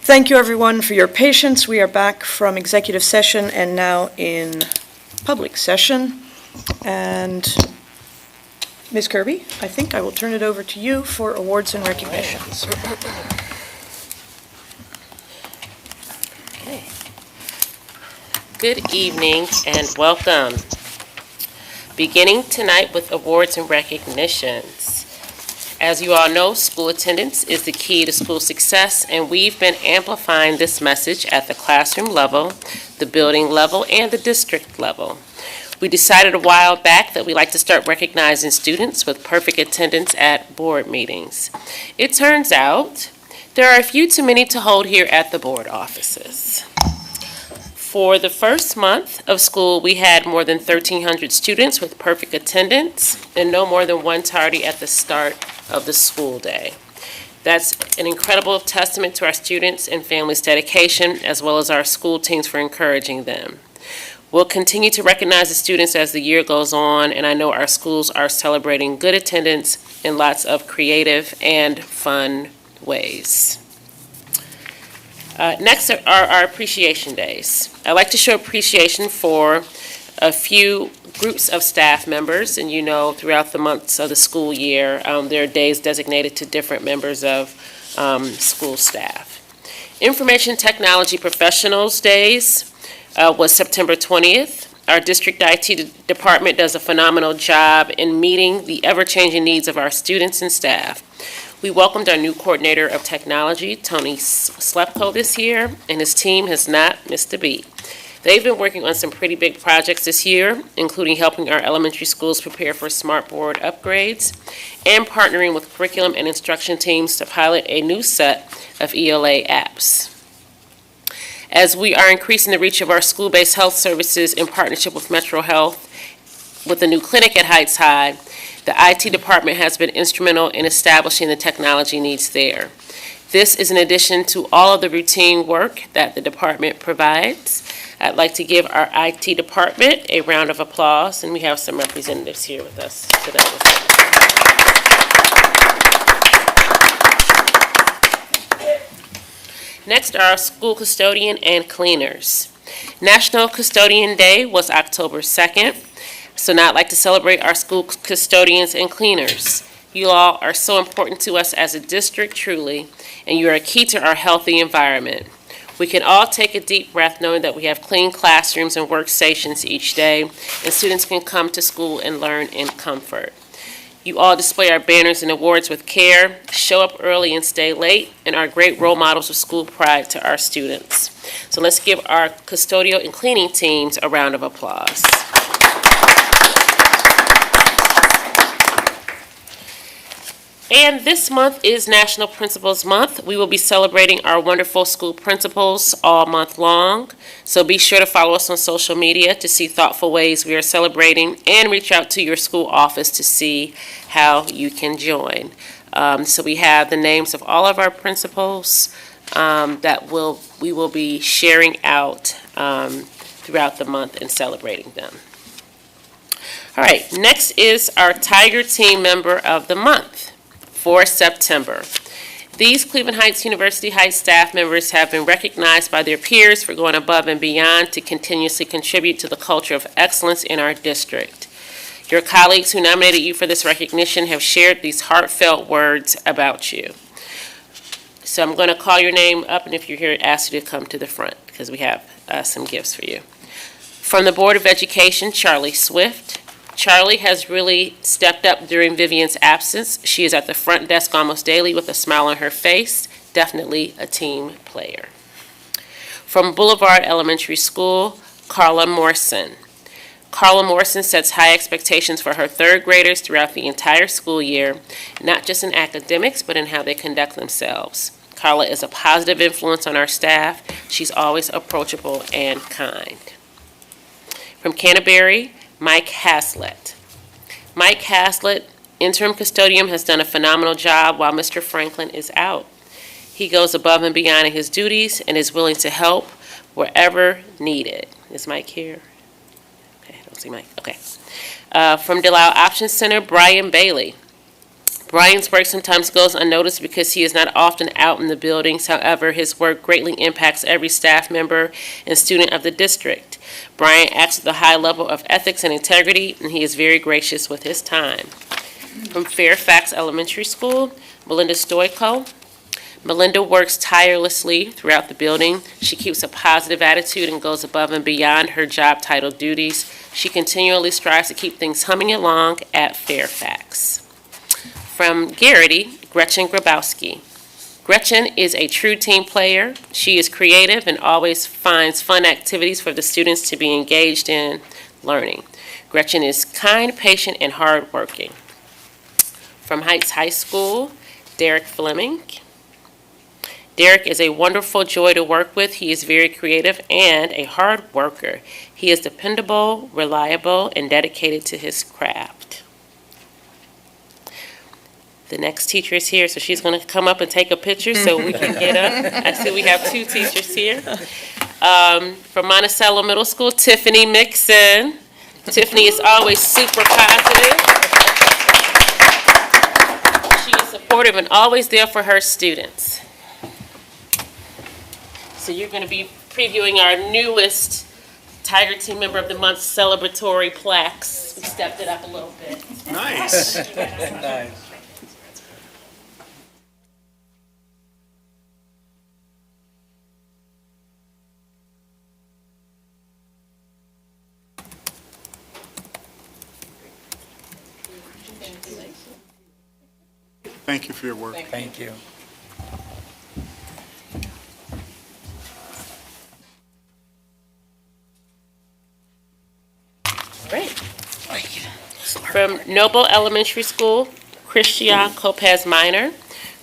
Thank you, everyone, for your patience. We are back from executive session and now in public session. And Ms. Kirby, I think I will turn it over to you for awards and recognitions. Okay. Good evening and welcome. Beginning tonight with awards and recognitions. As you all know, school attendance is the key to school success, and we've been amplifying this message at the classroom level, the building level, and the district level. We decided a while back that we'd like to start recognizing students with perfect attendance at board meetings. It turns out there are a few too many to hold here at the board offices. For the first month of school, we had more than 1,300 students with perfect attendance and no more than one tardy at the start of the school day. That's an incredible testament to our students and families' dedication, as well as our school teams for encouraging them. We'll continue to recognize the students as the year goes on, and I know our schools are celebrating good attendance in lots of creative and fun ways. Next are our appreciation days. I'd like to show appreciation for a few groups of staff members, and you know throughout the months of the school year there are days designated to different members of school staff. Information Technology Professionals Days was September 20th. Our district IT department does a phenomenal job in meeting the ever-changing needs of our students and staff. We welcomed our new coordinator of technology, Tony Slepko, this year, and his team has not missed a beat. They've been working on some pretty big projects this year, including helping our elementary schools prepare for smart board upgrades and partnering with curriculum and instruction teams to pilot a new set of ELA apps. As we are increasing the reach of our school-based health services in partnership with Metro Health with the new clinic at Heights High, the IT department has been instrumental in establishing the technology needs there. This is in addition to all of the routine work that the department provides. I'd like to give our IT department a round of applause, and we have some representatives here with us today. Next are our school custodian and cleaners. National Custodian Day was October 2nd. So now I'd like to celebrate our school custodians and cleaners. You all are so important to us as a district, truly, and you are a key to our healthy environment. We can all take a deep breath knowing that we have clean classrooms and workstations each day, and students can come to school and learn in comfort. You all display our banners and awards with care, show up early and stay late, and are great role models of school pride to our students. So let's give our custodial and cleaning teams a round of applause. And this month is National Principals Month. We will be celebrating our wonderful school principals all month long. So be sure to follow us on social media to see thoughtful ways we are celebrating, and reach out to your school office to see how you can join. So we have the names of all of our principals that we will be sharing out throughout the month and celebrating them. All right, next is our Tiger Team Member of the Month for September. These Cleveland Heights University Heights staff members have been recognized by their peers for going above and beyond to continuously contribute to the culture of excellence in our district. Your colleagues who nominated you for this recognition have shared these heartfelt words about you. So I'm going to call your name up, and if you're here, ask you to come to the front because we have some gifts for you. From the Board of Education, Charlie Swift. Charlie has really stepped up during Vivian's absence. She is at the front desk almost daily with a smile on her face. Definitely a team player. From Boulevard Elementary School, Carla Morrison. Carla Morrison sets high expectations for her third graders throughout the entire school year, not just in academics, but in how they conduct themselves. Carla is a positive influence on our staff. She's always approachable and kind. From Canterbury, Mike Haslett. Mike Haslett, interim custodian, has done a phenomenal job while Mr. Franklin is out. He goes above and beyond in his duties and is willing to help wherever needed. Is Mike here? Okay, I don't see Mike. Okay. From Delisle Option Center, Brian Bailey. Brian's work sometimes goes unnoticed because he is not often out in the buildings. However, his work greatly impacts every staff member and student of the district. Brian acts with a high level of ethics and integrity, and he is very gracious with his time. From Fairfax Elementary School, Melinda Stoico. Melinda works tirelessly throughout the building. She keeps a positive attitude and goes above and beyond her job title duties. She continually strives to keep things humming along at Fairfax. From Garrity, Gretchen Grabowski. Gretchen is a true team player. She is creative and always finds fun activities for the students to be engaged in learning. Gretchen is kind, patient, and hardworking. From Heights High School, Derek Fleming. Derek is a wonderful joy to work with. He is very creative and a hard worker. He is dependable, reliable, and dedicated to his craft. The next teacher is here, so she's going to come up and take a picture so we can get up. I see we have two teachers here. From Monticello Middle School, Tiffany Mixon. Tiffany is always super positive. She is supportive and always there for her students. So you're going to be previewing our newest Tiger Team Member of the Month celebratory plaques. We stepped it up a little bit. Nice. Nice. Thank you for your work. Thank you. Great. From Noble Elementary School, Christian Lopez Minor.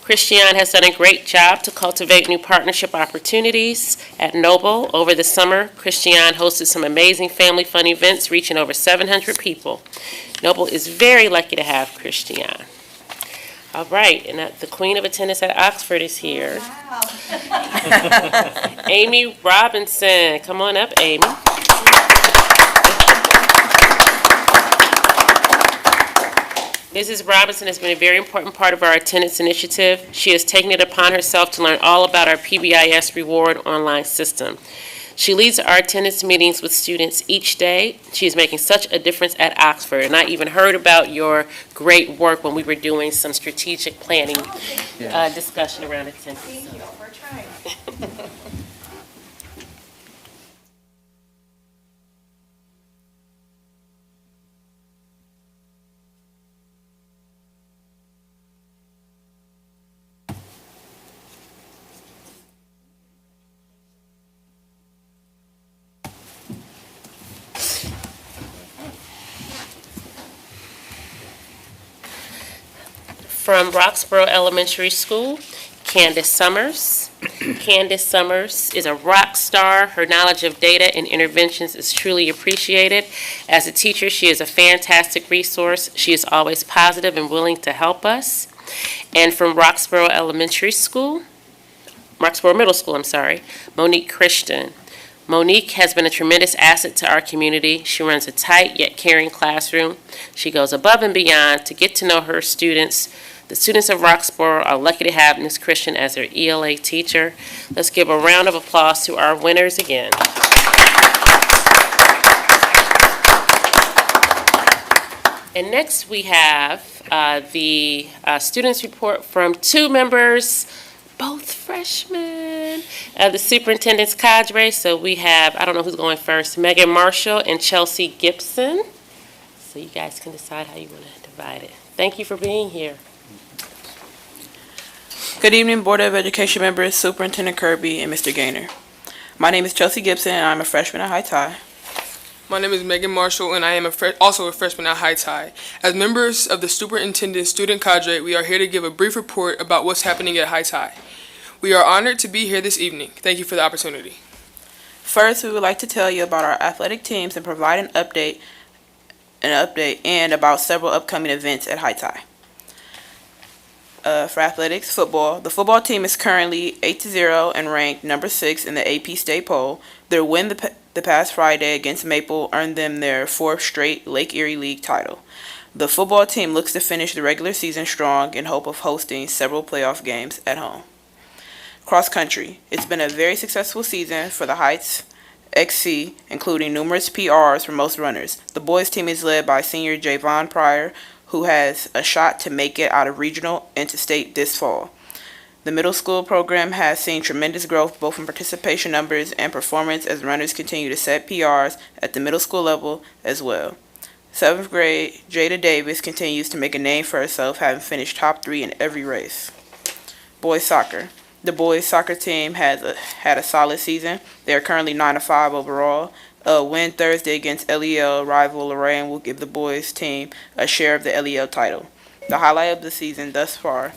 Christian has done a great job to cultivate new partnership opportunities at Noble. Over the summer, Christian hosted some amazing family fun events reaching over 700 people. Noble is very lucky to have Christian. All right, and the queen of attendance at Oxford is here. Wow. Amy Robinson. Come on up, Amy. Mrs. Robinson has been a very important part of our attendance initiative. She has taken it upon herself to learn all about our PBIS reward online system. She leads our attendance meetings with students each day. She is making such a difference at Oxford, and I even heard about your great work when we were doing some strategic planning discussion around attendance. Thank you. We're trying. From Roxborough Elementary School, Candace Summers. Candace Summers is a rock star. Her knowledge of data and interventions is truly appreciated. As a teacher, she is a fantastic resource. She is always positive and willing to help us. And from Roxborough Middle School, Monique Christian. Monique has been a tremendous asset to our community. She runs a tight yet caring classroom. She goes above and beyond to get to know her students. The students of Roxborough are lucky to have Ms. Christian as their ELA teacher. Let's give a round of applause to our winners again. And next we have the students report from two members, both freshmen, the superintendent's cadre. So we have, I don't know who's going first, Megan Marshall and Chelsea Gibson. So you guys can decide how you want to divide it. Thank you for being here. Good evening, Board of Education members, Superintendent Kirby, and Mr. Gaynor. My name is Chelsea Gibson, and I'm a freshman at High Tide. My name is Megan Marshall, and I am also a freshman at High Tide. As members of the Superintendent Student Cadre, we are here to give a brief report about what's happening at High Tide. We are honored to be here this evening. Thank you for the opportunity. First, we would like to tell you about our athletic teams and provide an update and about several upcoming events at High Tide. For athletics, football. The football team is currently 8-0 and ranked number 6 in the AP State Poll. Their win the past Friday against Maple earned them their 4th straight Lake Erie League title. The football team looks to finish the regular season strong in hope of hosting several playoff games at home. Cross country. It's been a very successful season for the Heights XC, including numerous PRs for most runners. The boys team is led by senior Javon Pryor, who has a shot to make it out of regional into state this fall. The middle school program has seen tremendous growth both in participation numbers and performance as runners continue to set PRs at the middle school level as well. 7th grade, Jada Davis continues to make a name for herself, having finished top 3 in every race. Boys soccer. The boys soccer team had a solid season. They are currently 9-5 overall. A win Thursday against LEL rival Lorraine will give the boys team a share of the LEL title. The highlight of the season thus far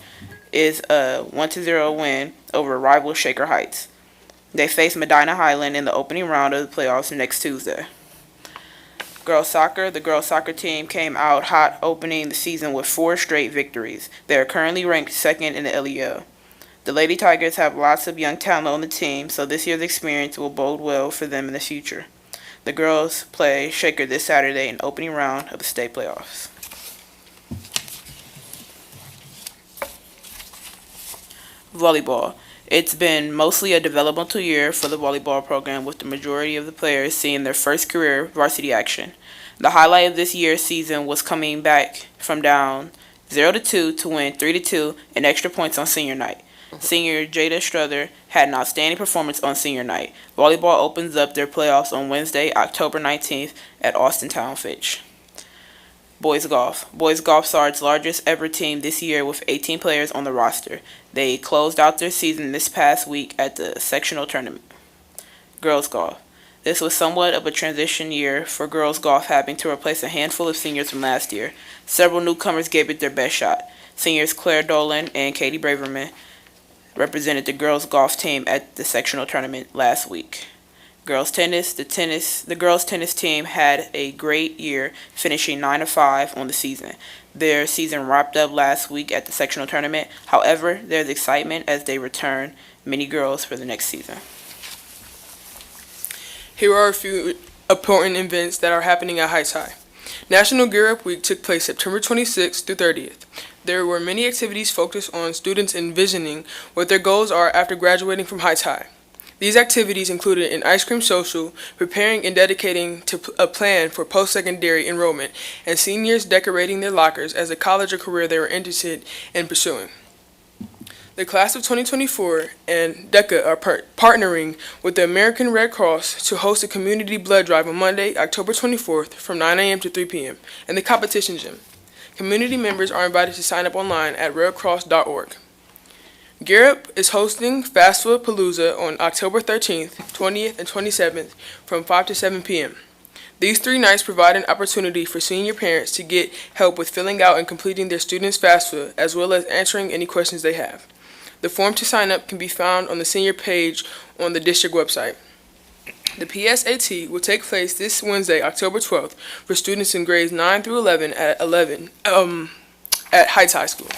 is a 1-0 win over rival Shaker Heights. They face Medina Highland in the opening round of the playoffs next Tuesday. Girls soccer. The girls soccer team came out hot, opening the season with 4 straight victories. They are currently ranked 2nd in the LEL. The Lady Tigers have lots of young talent on the team, so this year's experience will bode well for them in the future. The girls play Shaker this Saturday in the opening round of the state playoffs. Volleyball. It's been mostly a developmental year for the volleyball program, with the majority of the players seeing their first career varsity action. The highlight of this year's season was coming back from down 0-2 to win 3-2 in extra points on senior night. Senior Jada Struther had an outstanding performance on senior night. Volleyball opens up their playoffs on Wednesday, October 19th at Austin Town Fitch. Boys golf. Boys golf saw its largest ever team this year with 18 players on the roster. They closed out their season this past week at the sectional tournament. Girls golf. This was somewhat of a transition year for girls golf, having to replace a handful of seniors from last year. Several newcomers gave it their best shot. Seniors Claire Dolan and Katie Braverman represented the girls golf team at the sectional tournament last week. Girls tennis. The girls tennis team had a great year, finishing 9-5 on the season. Their season wrapped up last week at the sectional tournament. However, there's excitement as they return many girls for the next season. Here are a few important events that are happening at Heights High. National Gear Up Week took place September 26th through 30th. There were many activities focused on students envisioning what their goals are after graduating from Heights High. These activities included an ice cream social, preparing and dedicating to a plan for post-secondary enrollment, and seniors decorating their lockers as a college or career they were interested in pursuing. The class of 2024 and DECA are partnering with the American Red Cross to host a community blood drive on Monday, October 24th from 9 a.m. to 3 p.m. in the competition gym. Community members are invited to sign up online at redcross.org. Gear Up is hosting FAFSA Palooza on October 13th, 20th, and 27th from 5 to 7 p.m. These 3 nights provide an opportunity for senior parents to get help with filling out and completing their students' FAFSA, as well as answering any questions they have. The form to sign up can be found on the senior page on the district website. The PSAT will take place this Wednesday, October 12th, for students in grades 9 through 11 at Heights High School.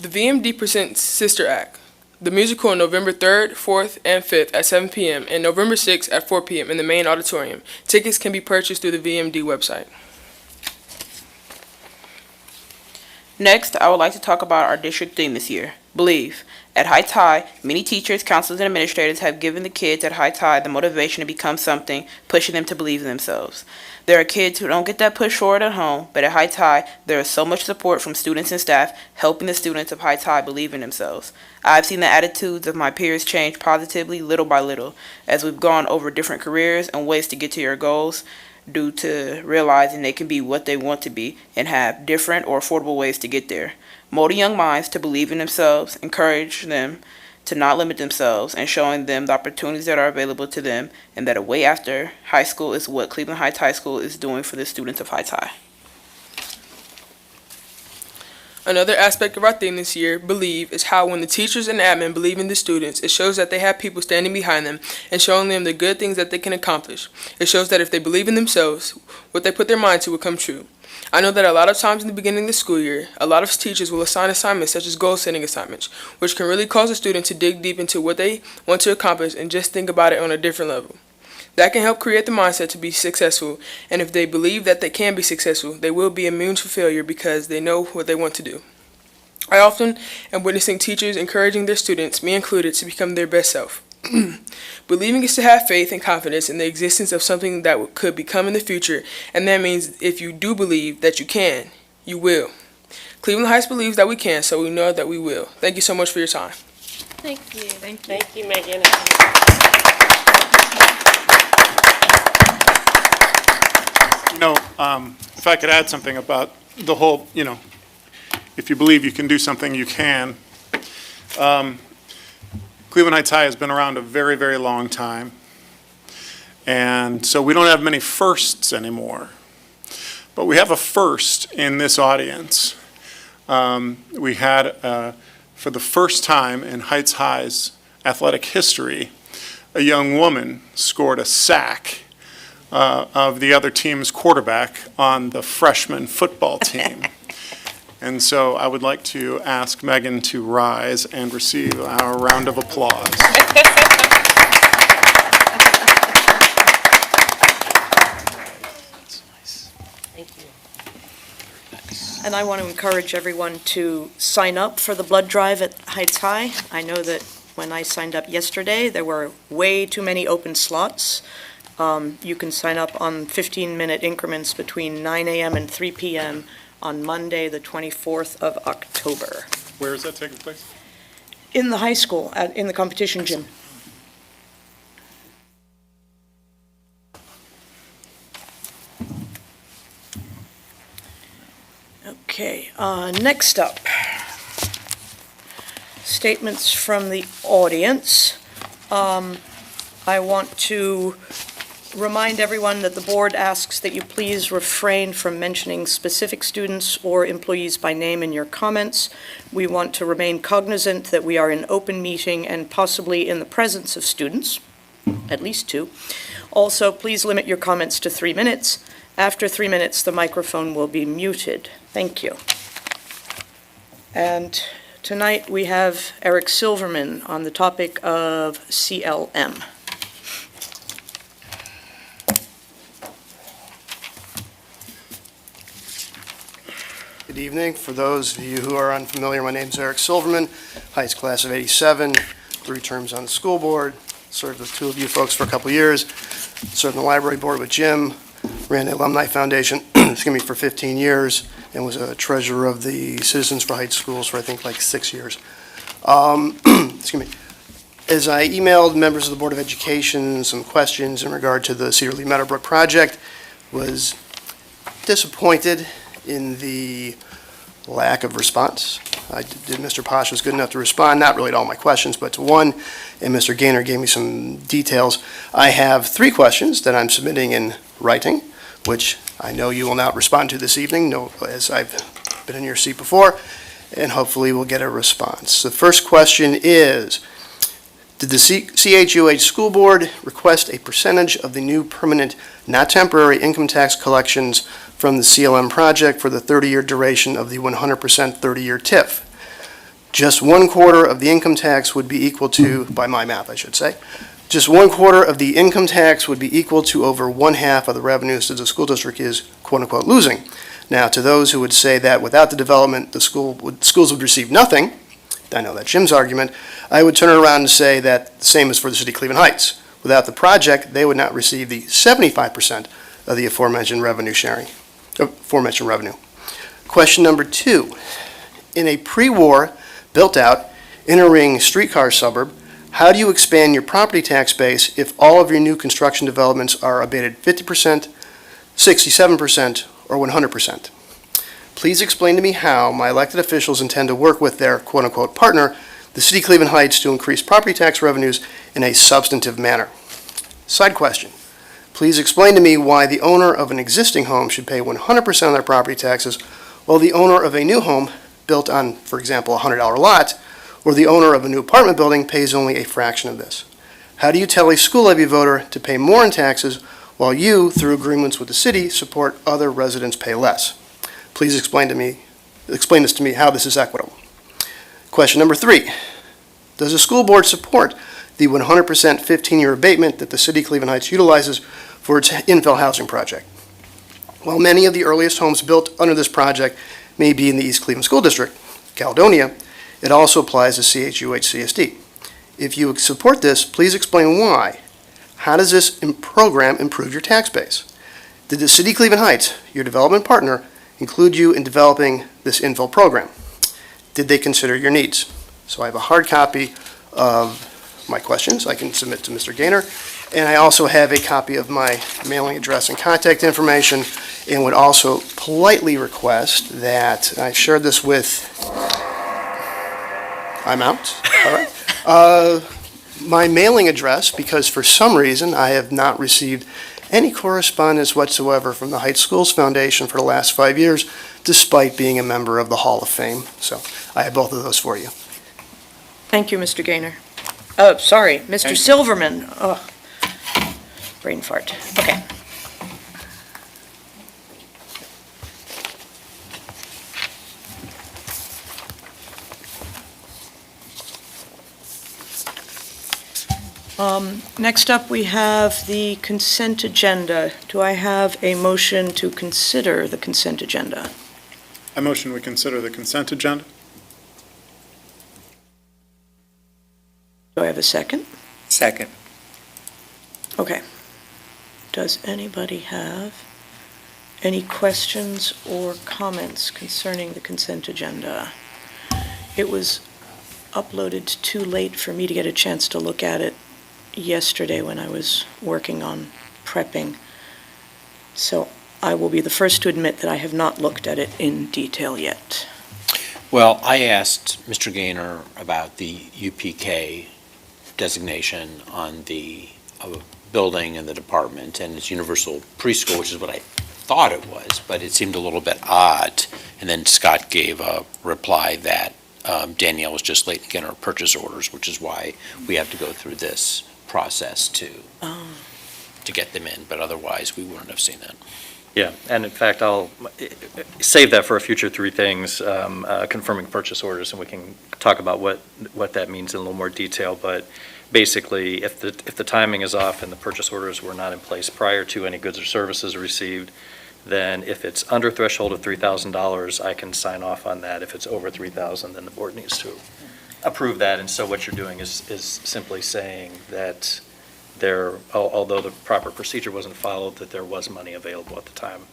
The VMD presents Sister Act, the musical on November 3rd, 4th, and 5th at 7 p.m. and November 6th at 4 p.m. in the main auditorium. Tickets can be purchased through the VMD website. Next, I would like to talk about our district theme this year, Believe. At Heights High, many teachers, counselors, and administrators have given the kids at Heights High the motivation to become something, pushing them to believe in themselves. There are kids who don't get that push forward at home, but at Heights High, there is so much support from students and staff helping the students of Heights High believe in themselves. I've seen the attitudes of my peers change positively little by little as we've gone over different careers and ways to get to your goals, due to realizing they can be what they want to be and have different or affordable ways to get there. Molding young minds to believe in themselves, encourage them to not limit themselves, and showing them the opportunities that are available to them, and that a way after high school is what Cleveland Heights High School is doing for the students of Heights High. Another aspect of our theme this year, Believe, is how when the teachers and admin believe in the students, it shows that they have people standing behind them and showing them the good things that they can accomplish. It shows that if they believe in themselves, what they put their mind to will come true. I know that a lot of times in the beginning of the school year, a lot of teachers will assign assignments such as goal-setting assignments, which can really cause a student to dig deep into what they want to accomplish and just think about it on a different level. That can help create the mindset to be successful, and if they believe that they can be successful, they will be immune to failure because they know what they want to do. I often am witnessing teachers encouraging their students, me included, to become their best self. Believing is to have faith and confidence in the existence of something that could become in the future, and that means if you do believe that you can, you will. Cleveland Heights believes that we can, so we know that we will. Thank you so much for your time. Thank you. Thank you, Megan. If I could add something about the whole, if you believe you can do something, you can. Cleveland Heights High has been around a very, very long time. And so we don't have many firsts anymore. But we have a first in this audience. We had, for the first time in Heights High's athletic history, a young woman scored a sack of the other team's quarterback on the freshman football team. And so I would like to ask Megan to rise and receive our round of applause. Thank you. And I want to encourage everyone to sign up for the blood drive at Heights High. I know that when I signed up yesterday, there were way too many open slots. You can sign up on 15-minute increments between 9 a.m. and 3 p.m. on Monday, the 24th of October. Where is that taking place? In the high school, in the competition gym. Okay, next up, statements from the audience. I want to remind everyone that the board asks that you please refrain from mentioning specific students or employees by name in your comments. We want to remain cognizant that we are in open meeting and possibly in the presence of students, at least 2. Also, please limit your comments to 3 minutes. After 3 minutes, the microphone will be muted. Thank you. And tonight we have Eric Silverman on the topic of CLM. Good evening. For those of you who are unfamiliar, my name is Eric Silverman, Heights class of '87, 3 terms on the school board, served with 2 of you folks for a couple years, served on the library board with Jim, ran the Alumni Foundation, for 15 years, and was a treasurer of the Citizens for Heights Schools for I think like 6 years. As I emailed members of the Board of Education some questions in regard to the Cedar Lee Meadowbrook project, was disappointed in the lack of response. Mr. Posh was good enough to respond, not really to all my questions, but to one, and Mr. Gaynor gave me some details. I have 3 questions that I'm submitting in writing, which I know you will not respond to this evening, as I've been in your seat before, and hopefully we'll get a response. The first question is, did the CHUH School Board request a percentage of the new permanent, not temporary income tax collections from the CLM project for the 30-year duration of the 100% 30-year TIF? Just 1/4 of the income tax would be equal to, by my math I should say, just 1/4 of the income tax would be equal to over 1/2 of the revenues that the school district is quote-unquote losing. Now, to those who would say that without the development the schools would receive nothing, I know that's Jim's argument, I would turn it around and say that the same is for the city of Cleveland Heights. Without the project, they would not receive the 75% of the aforementioned revenue. Question number 2. In a pre-war, built-out, inner-ring streetcar suburb, how do you expand your property tax base if all of your new construction developments are abated 50%, 67%, or 100%? Please explain to me how my elected officials intend to work with their quote-unquote partner, the City of Cleveland Heights, to increase property tax revenues in a substantive manner. Side question. Please explain to me why the owner of an existing home should pay 100% of their property taxes, while the owner of a new home built on, for example, a $100 lot, or the owner of a new apartment building pays only a fraction of this. How do you tell a school levy voter to pay more in taxes while you, through agreements with the city, support other residents pay less? Please explain this to me how this is equitable. Question number 3. Does the school board support the 100% 15-year abatement that the City of Cleveland Heights utilizes for its infill housing project. While many of the earliest homes built under this project may be in the East Cleveland School District, Caledonia, it also applies to CHUH-CSD. If you support this, please explain why. How does this program improve your tax base? Did the City of Cleveland Heights, your development partner, include you in developing this infill program? Did they consider your needs? So I have a hard copy of my questions I can submit to Mr. Gaynor, and I also have a copy of my mailing address and contact information, and would also politely request that, I shared this with, I'm out, all right. My mailing address, because for some reason I have not received any correspondence whatsoever from the Heights Schools Foundation for the last 5 years, despite being a member of the Hall of Fame. So I have both of those for you. Thank you, Mr. Gaynor. Oh, sorry, Mr. Silverman. Oh, brain fart. Okay. Next up, we have the consent agenda. Do I have a motion to consider the consent agenda? I motion we consider the consent agenda. Do I have a second? Second. Okay. Does anybody have any questions or comments concerning the consent agenda? It was uploaded too late for me to get a chance to look at it yesterday when I was working on prepping. So I will be the first to admit that I have not looked at it in detail yet. Well, I asked Mr. Gaynor about the UPK designation on the building and the department, and it's universal preschool, which is what I thought it was, but it seemed a little bit odd. And then Scott gave a reply that Danielle was just late to get our purchase orders, which is why we have to go through this process to get them in, but otherwise we wouldn't have seen that. Yeah, and in fact, I'll save that for a future three things, confirming purchase orders, and we can talk about what that means in a little more detail. But basically, if the timing is off and the purchase orders were not in place prior to any goods or services received, then if it's under threshold of $3,000, I can sign off on that. If it's over $3,000, then the board needs to approve that. And so what you're doing is simply saying that although the proper procedure wasn't followed, that there was money available at the time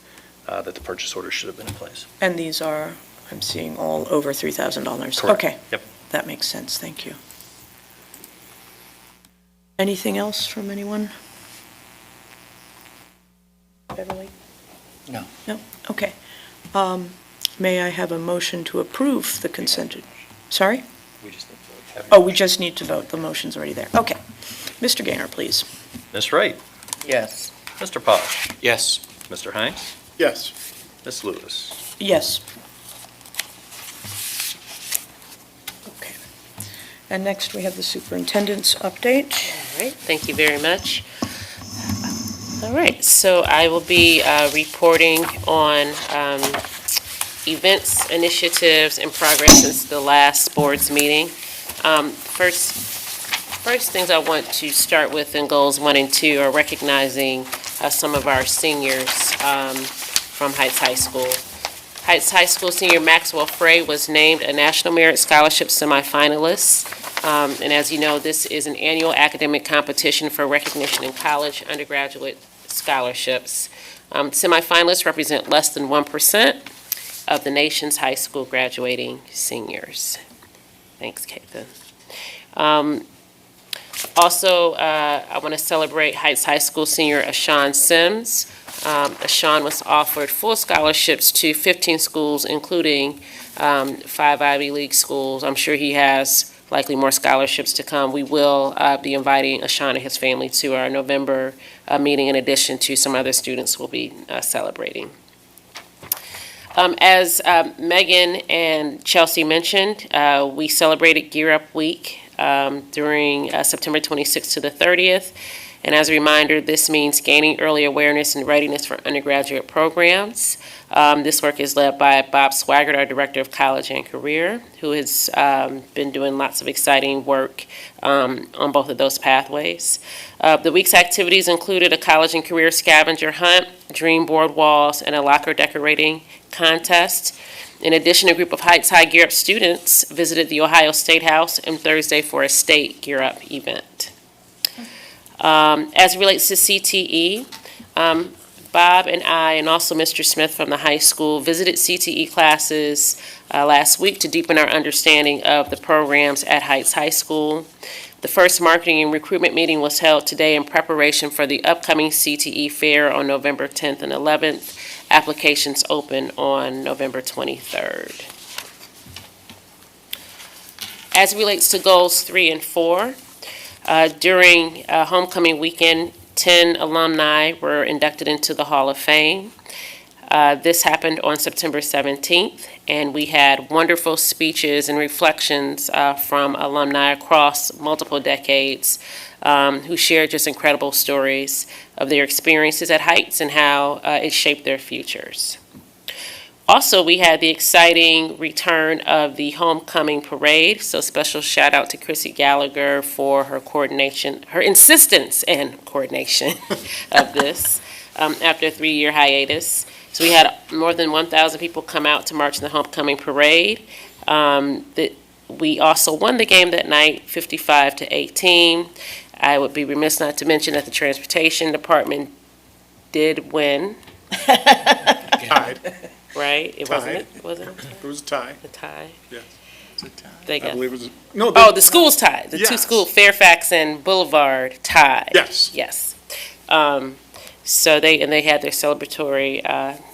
that the purchase order should have been in place. And these are, I'm seeing, all over $3,000. Correct. Okay. Yep. That makes sense. Thank you. Anything else from anyone? Beverly? No. No? Okay. May I have a motion to approve the consent? Sorry? We just need to vote. Oh, we just need to vote. The motion's already there. Okay. Mr. Gaynor, please. Ms. Wright, Yes. Mr. Posh, Yes. Mr. Hines, Yes. Ms. Lewis. Yes. Okay. And next, we have the superintendent's update. All right, thank you very much. All right, so I will be reporting on events, initiatives, and progress since the last board's meeting. First things I want to start with in goals 1 and 2 are recognizing some of our seniors from Heights High School. Heights High School senior Maxwell Frey was named a National Merit Scholarship semifinalist. And as you know, this is an annual academic competition for recognition in college undergraduate scholarships. Semifinalists represent less than 1% of the nation's high school graduating seniors. Thanks, Kathan. Also, I want to celebrate Heights High School senior Ashawn Sims. Ashawn was offered full scholarships to 15 schools, including 5 Ivy League schools. I'm sure he has likely more scholarships to come. We will be inviting Ashawn and his family to our November meeting, in addition to some other students we'll be celebrating. As Megan and Chelsea mentioned, we celebrated Gear Up Week during September 26th to the 30th. And as a reminder, this means gaining early awareness and readiness for undergraduate programs. This work is led by Bob Swaggart, our Director of College and Career, who has been doing lots of exciting work on both of those pathways. The week's activities included a college and career scavenger hunt, dream board walls, and a locker decorating contest. In addition, a group of Heights High Gear Up students visited the Ohio State House on Thursday for a state Gear Up event. As it relates to CTE, Bob and I, and also Mr. Smith from the high school, visited CTE classes last week to deepen our understanding of the programs at Heights High School. The first marketing and recruitment meeting was held today in preparation for the upcoming CTE fair on November 10th and 11th. Applications open on November 23rd. As it relates to goals 3 and 4, during homecoming weekend, 10 alumni were inducted into the Hall of Fame. This happened on September 17th, and we had wonderful speeches and reflections from alumni across multiple decades who shared just incredible stories of their experiences at Heights and how it shaped their futures. Also, we had the exciting return of the homecoming parade, so special shout out to Chrissy Gallagher for her coordination, her insistence and coordination of this after a 3-year hiatus. So we had more than 1,000 people come out to march in the homecoming parade. We also won the game that night, 55-18. I would be remiss not to mention that the transportation department did win. Tied. Right? It wasn't it? Wasn't it? It was a tie. A tie? Yes. They I got, believe it was, no. oh, the schools tied. The two Yes. schools, Fairfax and Boulevard, tied. Yes. Yes. So they had their celebratory,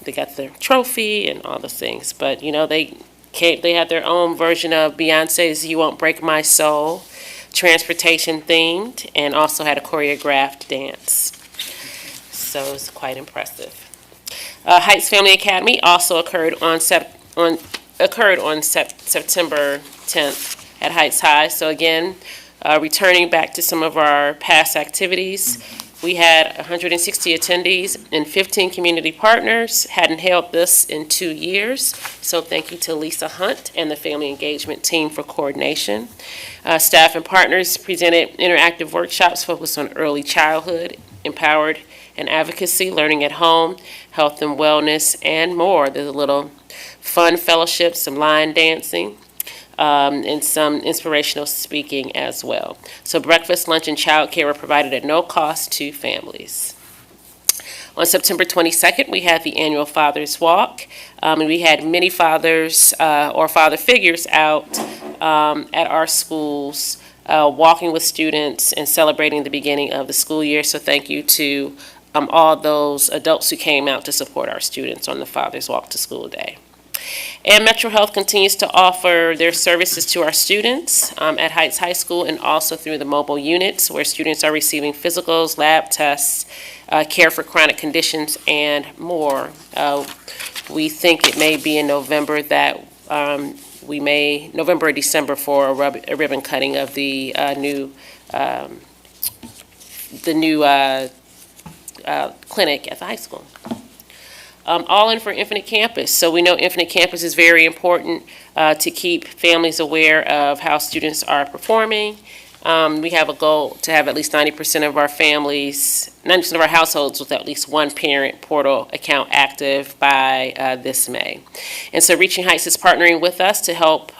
they got their trophy and all the things. But, you know, they had their own version of Beyonce's You Won't Break My Soul, transportation themed, and also had a choreographed dance. So it was quite impressive. Heights Family Academy also occurred on September 10th at Heights High. So again, returning back to some of our past activities, we had 160 attendees and 15 community partners. Hadn't held this in 2 years, so thank you to Lisa Hunt and the Family Engagement Team for coordination. Staff and partners presented interactive workshops focused on early childhood, empowered and advocacy, learning at home, health and wellness, and more. There's a little fun fellowship, some line dancing, and some inspirational speaking as well. So breakfast, lunch, and childcare were provided at no cost to families. On September 22nd, we had the annual Father's Walk, and we had many fathers or father figures out at our schools walking with students and celebrating the beginning of the school year. So thank you to all those adults who came out to support our students on the Father's Walk to School Day. And Metro Health continues to offer their services to our students at Heights High School and also through the mobile units where students are receiving physicals, lab tests, care for chronic conditions, and more. We think it may be in November that November or December for a ribbon cutting of the new clinic at the high school. All in for Infinite Campus. So we know Infinite Campus is very important to keep families aware of how students are performing. We have a goal to have at least 90% of our families, 90% of our households with at least one parent portal account active by this May. And so Reaching Heights is partnering with us to help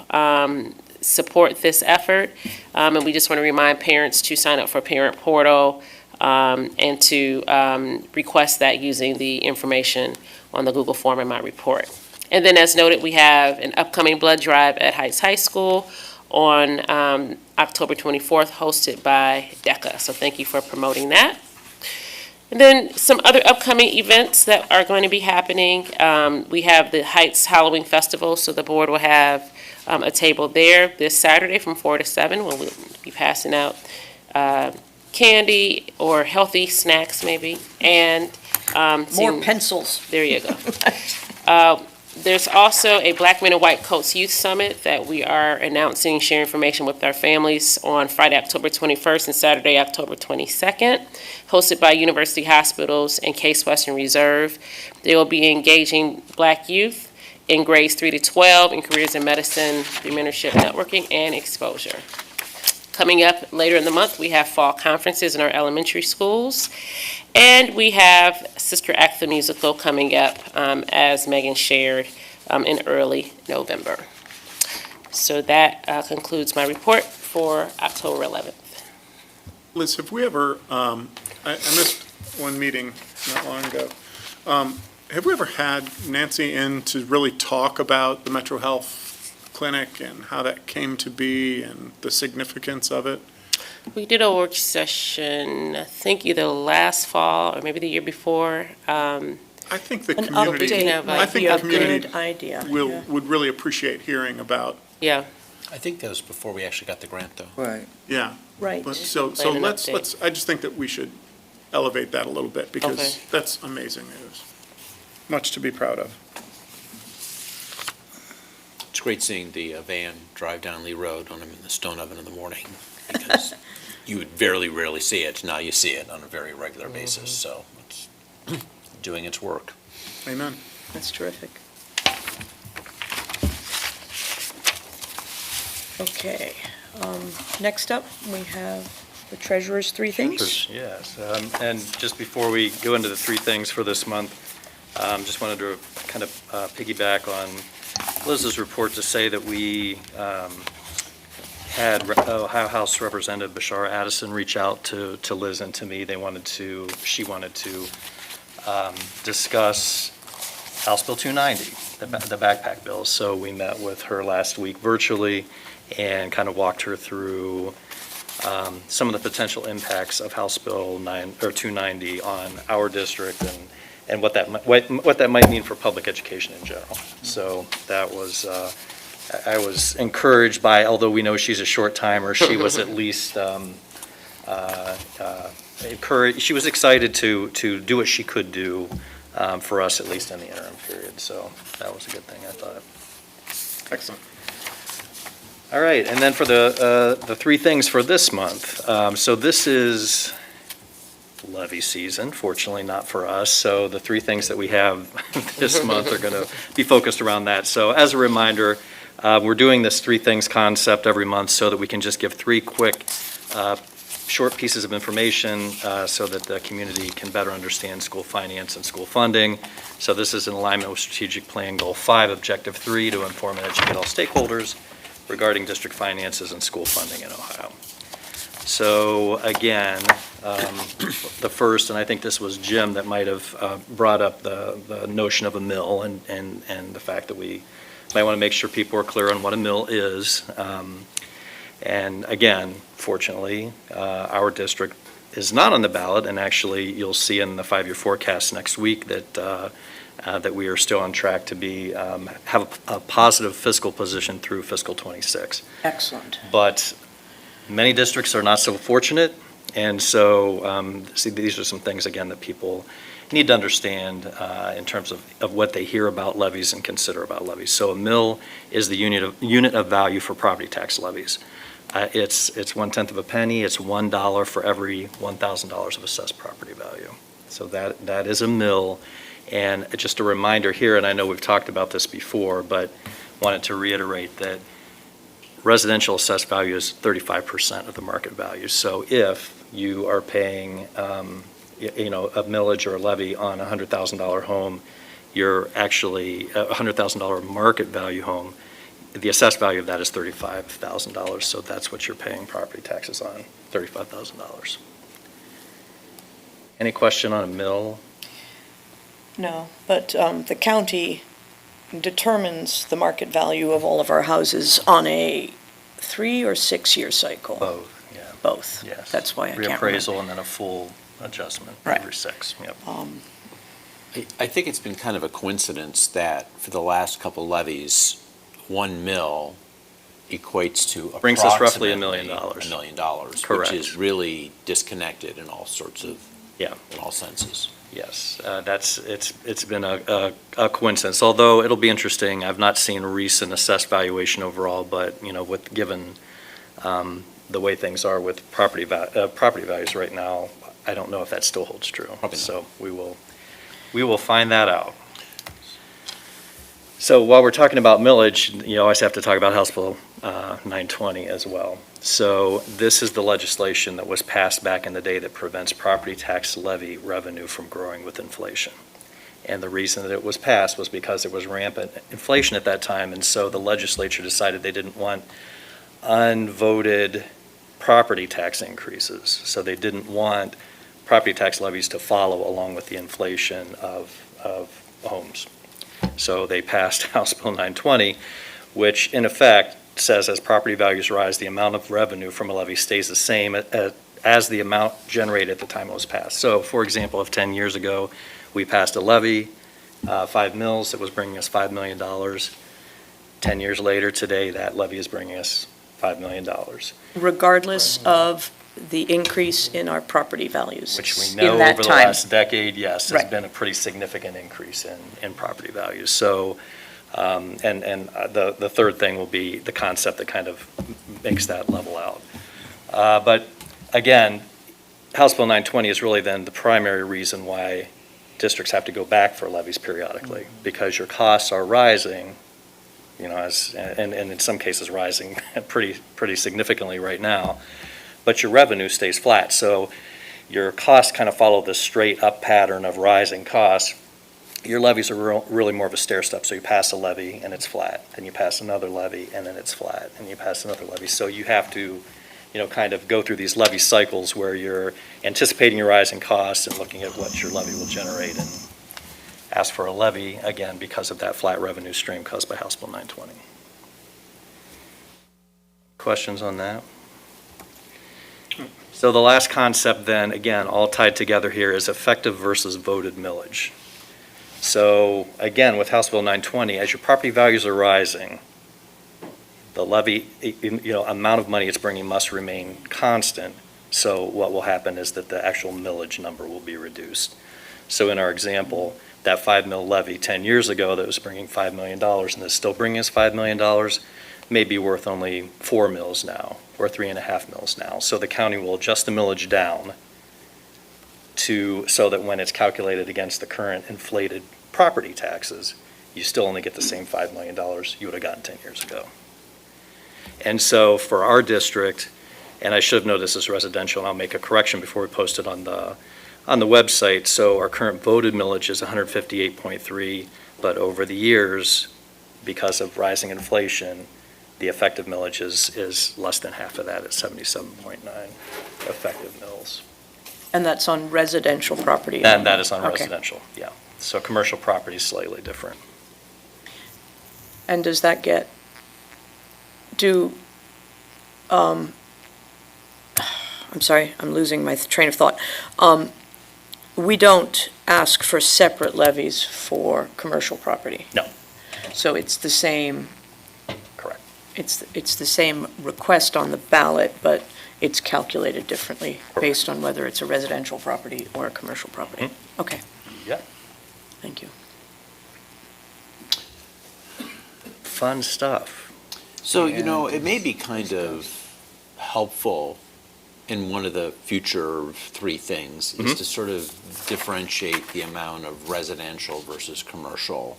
support this effort. And we just want to remind parents to sign up for Parent Portal and to request that using the information on the Google form in my report. And then as noted, we have an upcoming blood drive at Heights High School on October 24th, hosted by DECA. So thank you for promoting that. And then some other upcoming events that are going to be happening. We have the Heights Halloween Festival, so the board will have a table there this Saturday from 4 to 7. We'll be passing out candy or healthy snacks maybe, and More pencils. there you go. There's also a Black Men in White Coats Youth Summit that we are announcing, sharing information with our families on Friday, October 21st and Saturday, October 22nd, hosted by University Hospitals and Case Western Reserve. They will be engaging Black youth in grades 3 to 12 in careers in medicine, through mentorship, networking, and exposure. Coming up later in the month, we have fall conferences in our elementary schools. And we have Sister Act the Musical coming up, as Megan shared, in early November. So that concludes my report for October 11th. Liz, have we ever, I missed one meeting not long ago. Have we ever had Nancy in to really talk about the Metro Health Clinic and how that came to be and the significance of it? We did a work session, I think either last fall or maybe the year before. I think the An community, update I might think be the a community good idea. would really appreciate hearing about, Yeah, I think that was before we actually got the grant, though. Right. yeah. Right. But so Plan an let's, update. I just think that we should elevate that a little bit because Okay. that's amazing news. Much to be proud of. It's great seeing the van drive down Lee Road when I'm in the stone oven in the morning, because you would very rarely see it. Now you see it on a very regular basis, so it's doing its work. Amen. That's terrific. Okay, next up, we have the treasurer's three things. Yes, and just before we go into the three things for this month, just wanted to kind of piggyback on Liz's report to say that we had Ohio House Representative Bashara Addison reach out to Liz and to me. She wanted to discuss House Bill 290, the backpack bill. So we met with her last week virtually and kind of walked her through some of the potential impacts of House Bill 290 on our district and what that might mean for public education in general. So that was, I was encouraged by, although we know she's a short timer, she was at least encouraged. She was excited to do what she could do for us, at least in the interim period. So that was a good thing, I thought. Excellent. All right, and then for the three things for this month. So this is levy season, fortunately not for us. So the three things that we have this month are going to be focused around that. So as a reminder, we're doing this three things concept every month so that we can just give three quick, short pieces of information so that the community can better understand school finance and school funding. So this is in alignment with Strategic Plan Goal 5, Objective 3, to inform and educate all stakeholders regarding district finances and school funding in Ohio. So again, the first, and I think this was Jim that might have brought up the notion of a mill and the fact that we might want to make sure people are clear on what a mill is. And again, fortunately, our district is not on the ballot, and actually you'll see in the 5-year forecast next week that we are still on track to have a positive fiscal position through fiscal '26. Excellent. But many districts are not so fortunate, and so these are some things, again, that people need to understand in terms of what they hear about levies and consider about levies. So a mill is the unit of value for property tax levies. It's 1/10 of a penny. It's $1 for every $1,000 of assessed property value. So that is a mill. And just a reminder here, and I know we've talked about this before, but wanted to reiterate that residential assessed value is 35% of the market value. So if you are paying, a millage or a levy on a $100,000 home, you're actually a $100,000 market value home. The assessed value of that is $35,000. So that's what you're paying property taxes on, $35,000. Any question on a mill? No, but the county determines the market value of all of our houses on a 3 or 6 year cycle. Both, yeah. Both. Yes. That's why I can't remember. Reappraisal and then a full adjustment Right. every 6, yep. I think it's been kind of a coincidence that for the last couple levies, one mill equates to Brings us roughly $1 approximately million. $1 million. Correct. Which is really disconnected in all sorts of, Yeah. in all senses. Yes, it's been a coincidence, although it'll be interesting. I've not seen a recent assessed valuation overall, but, given the way things are with property values right now, I don't know if that still holds true. Probably not. So we will find that out. So while we're talking about millage, you always have to talk about House Bill 920 as well. So this is the legislation that was passed back in the day that prevents property tax levy revenue from growing with inflation. And the reason that it was passed was because there was rampant inflation at that time, and so the legislature decided they didn't want unvoted property tax increases. So they didn't want property tax levies to follow along with the inflation of homes. So they passed House Bill 920, which in effect says as property values rise, the amount of revenue from a levy stays the same as the amount generated at the time it was passed. So for example, if 10 years ago we passed a levy, 5 mills, that was bringing us $5 million. 10 years later today, that levy is bringing us $5 million. Regardless of the increase in our property values. Which we in know that over the time. last decade, yes, has Right. been a pretty significant increase in property values. So, the third thing will be the concept that kind of makes that level out. But again, House Bill 920 is really then the primary reason why districts have to go back for levies periodically, because your costs are rising, and in some cases rising pretty significantly right now, but your revenue stays flat. So your costs kind of follow this straight up pattern of rising costs. Your levies are really more of a stair step. So you pass a levy and it's flat, then you pass another levy and then it's flat, and you pass another levy. So you have to, kind of go through these levy cycles where you're anticipating your rising costs and looking at what your levy will generate and ask for a levy, again, because of that flat revenue stream caused by House Bill 920. Questions on that? So the last concept then, again, all tied together here, is effective versus voted millage. So again, with House Bill 920, as your property values are rising, the levy, amount of money it's bringing must remain constant. So what will happen is that the actual millage number will be reduced. So in our example, that 5 mil levy 10 years ago that was bringing $5 million and is still bringing us $5 million may be worth only 4 mils now, or 3.5 mils now. So the county will adjust the millage down so that when it's calculated against the current inflated property taxes, you still only get the same $5 million you would have gotten 10 years ago. And so for our district, and I should have noted this as residential, and I'll make a correction before we post it on the website. So our current voted millage is 158.3, but over the years, because of rising inflation, the effective millage is less than half of that at 77.9 effective mills. And that's on residential property? And that is on Okay. residential, yeah. So commercial property is slightly different. And does that I'm sorry, I'm losing my train of thought. We don't ask for separate levies for commercial property? No. So it's the same? Correct. It's the same request on the ballot, but it's calculated differently based on whether it's a residential property or a commercial property? Okay. Yeah. Thank you. Fun stuff. So, it may be kind of helpful in one of the future 3 things is to sort of differentiate the amount of residential versus commercial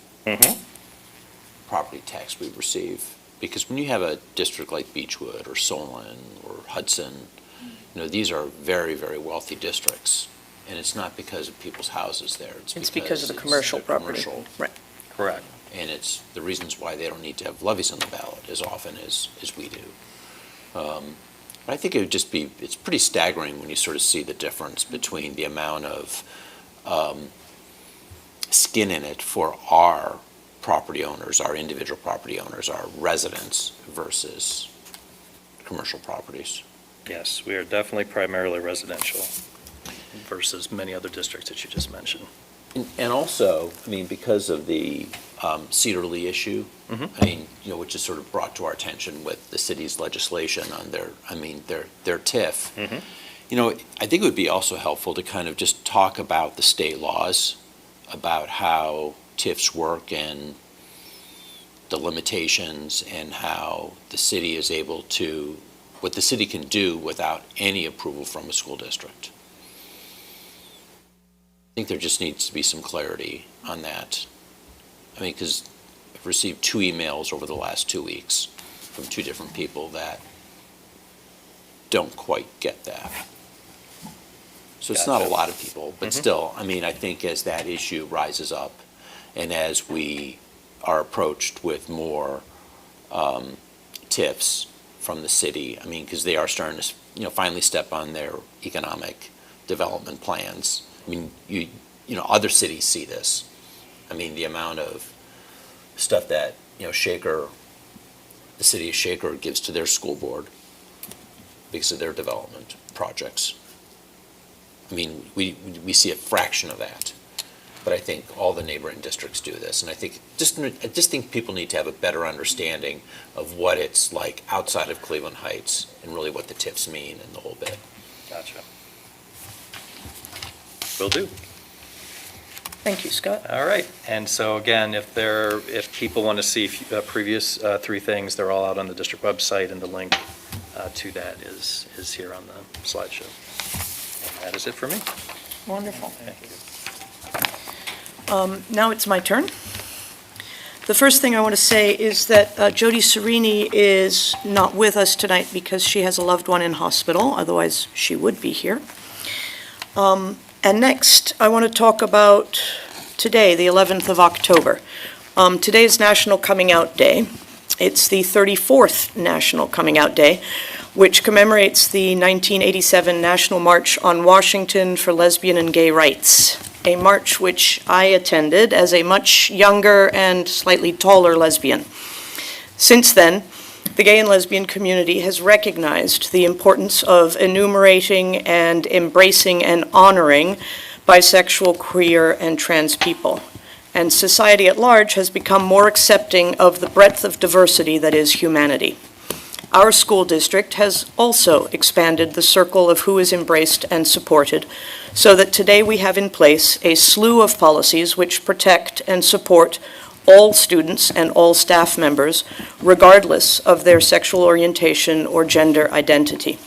property tax we receive. Because when you have a district like Beechwood or Solon or Hudson, these are very, very wealthy districts. And it's not because of people's houses there. It's because of the commercial property. Right. Correct. And it's the reasons why they don't need to have levies on the ballot as often as we do. But I think it would just be, it's pretty staggering when you sort of see the difference between the amount of skin in it for our property owners, our individual property owners, our residents versus commercial properties. Yes, we are definitely primarily residential versus many other districts that you just mentioned. And also, because of the Cedar Lee issue, which is sort of brought to our attention with the city's legislation on their TIF, I think it would be also helpful to kind of just talk about the state laws, about how TIFs work and the limitations, and how the city is able to, what the city can do without any approval from a school district. I think there just needs to be some clarity on that. I mean, because I've received 2 emails over the last 2 weeks from 2 different people that don't quite get that. So it's not a lot of people, but still, I mean, I think as that issue rises up and as we are approached with more TIFs from the city, I mean, because they are starting to, finally step on their economic development plans. I mean, other cities see this. I mean, the amount of stuff that, the city of Shaker gives to their school board because of their development projects. I mean, we see a fraction of that, but I think all the neighboring districts do this, and I just think people need to have a better understanding of what it's like outside of Cleveland Heights and really what the TIFs mean and the whole bit. Gotcha. Will do. Thank you, Scott. All right, and so again, if people want to see previous 3 things, they're all out on the district website, and the link to that is here on the slideshow. And that is it for me. Wonderful. Thank you. Now it's my turn. The first thing I want to say is that Jody Serini is not with us tonight because she has a loved one in hospital, otherwise she would be here. And next, I want to talk about today, the 11th of October. Today is National Coming Out Day. It's the 34th National Coming Out Day, which commemorates the 1987 National March on Washington for Lesbian and Gay Rights, a march which I attended as a much younger and slightly taller lesbian. Since then, the gay and lesbian community has recognized the importance of enumerating and embracing and honoring bisexual, queer, and trans people. And society at large has become more accepting of the breadth of diversity that is humanity. Our school district has also expanded the circle of who is embraced and supported, so that today we have in place a slew of policies which protect and support all students and all staff members, regardless of their sexual orientation or gender identity.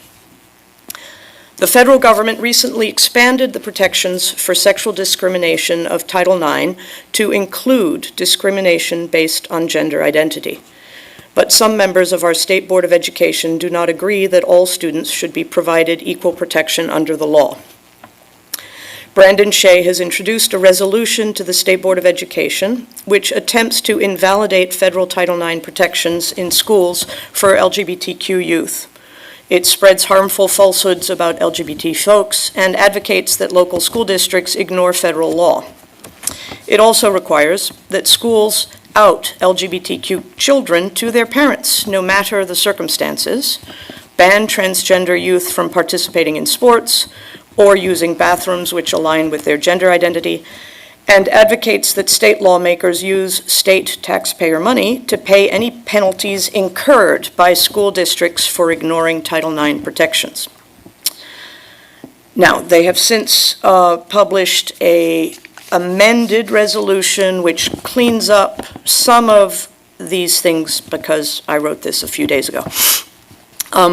The federal government recently expanded the protections for sexual discrimination of Title IX to include discrimination based on gender identity. But some members of our State Board of Education do not agree that all students should be provided equal protection under the law. Brandon Shea has introduced a resolution to the State Board of Education which attempts to invalidate federal Title IX protections in schools for LGBTQ youth. It spreads harmful falsehoods about LGBT folks and advocates that local school districts ignore federal law. It also requires that schools out LGBTQ children to their parents, no matter the circumstances, ban transgender youth from participating in sports or using bathrooms which align with their gender identity, and advocates that state lawmakers use state taxpayer money to pay any penalties incurred by school districts for ignoring Title IX protections. Now, they have since published an amended resolution which cleans up some of these things because I wrote this a few days ago.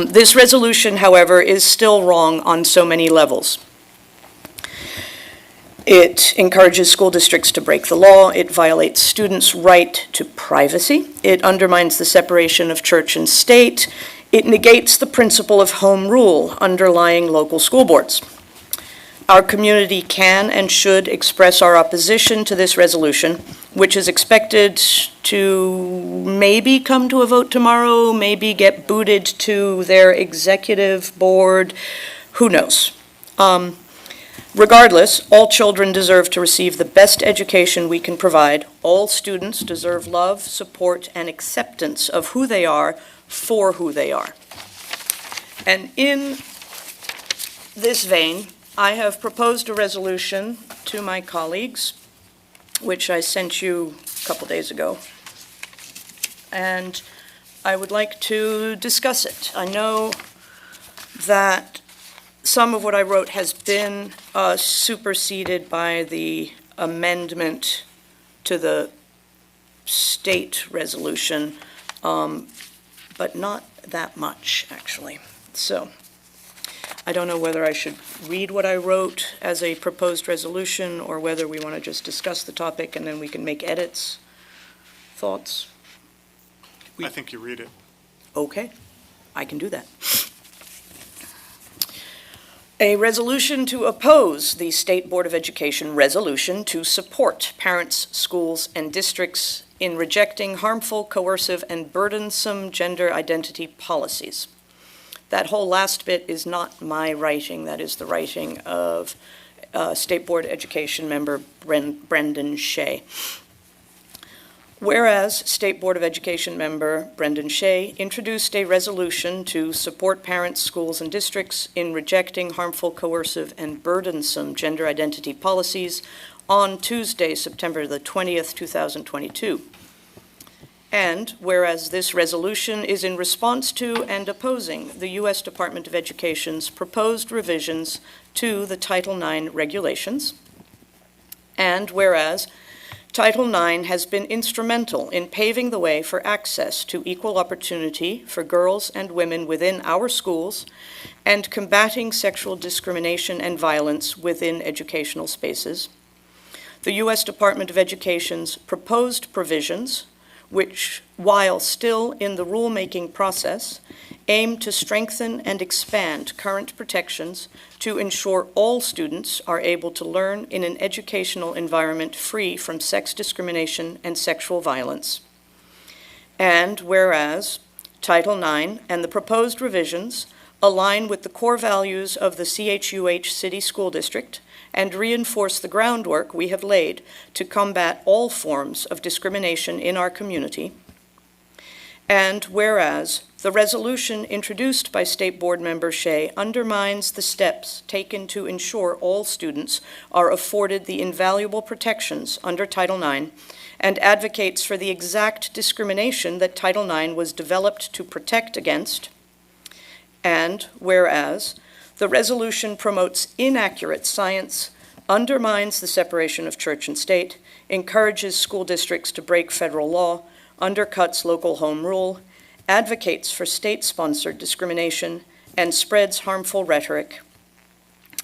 This resolution, however, is still wrong on so many levels. It encourages school districts to break the law. It violates students' right to privacy. It undermines the separation of church and state. It negates the principle of home rule underlying local school boards. Our community can and should express our opposition to this resolution, which is expected to maybe come to a vote tomorrow, maybe get booted to their executive board, who knows. Regardless, all children deserve to receive the best education we can provide. All students deserve love, support, and acceptance of who they are for who they are. And in this vein, I have proposed a resolution to my colleagues, which I sent you a couple days ago, and I would like to discuss it. I know that some of what I wrote has been superseded by the amendment to the state resolution, but not that much, actually. So I don't know whether I should read what I wrote as a proposed resolution or whether we want to just discuss the topic and then we can make edits. Thoughts? I think you read it. Okay, I can do that. A resolution to oppose the State Board of Education resolution to support parents, schools, and districts in rejecting harmful, coercive, and burdensome gender identity policies. That whole last bit is not my writing. That is the writing of State Board Education member Brendan Shea. Whereas State Board of Education member Brendan Shea introduced a resolution to support parents, schools, and districts in rejecting harmful, coercive, and burdensome gender identity policies on Tuesday, September the 20th, 2022. And whereas this resolution is in response to and opposing the U.S. Department of Education's proposed revisions to the Title IX regulations, and whereas Title IX has been instrumental in paving the way for access to equal opportunity for girls and women within our schools and combating sexual discrimination and violence within educational spaces, the U.S. Department of Education's proposed provisions, which, while still in the rulemaking process, aim to strengthen and expand current protections to ensure all students are able to learn in an educational environment free from sex discrimination and sexual violence. And whereas Title IX and the proposed revisions align with the core values of the CHUH City School District and reinforce the groundwork we have laid to combat all forms of discrimination in our community. And whereas the resolution introduced by State Board member Shea undermines the steps taken to ensure all students are afforded the invaluable protections under Title IX and advocates for the exact discrimination that Title IX was developed to protect against. And whereas the resolution promotes inaccurate science, undermines the separation of church and state, encourages school districts to break federal law, undercuts local home rule, advocates for state-sponsored discrimination, and spreads harmful rhetoric.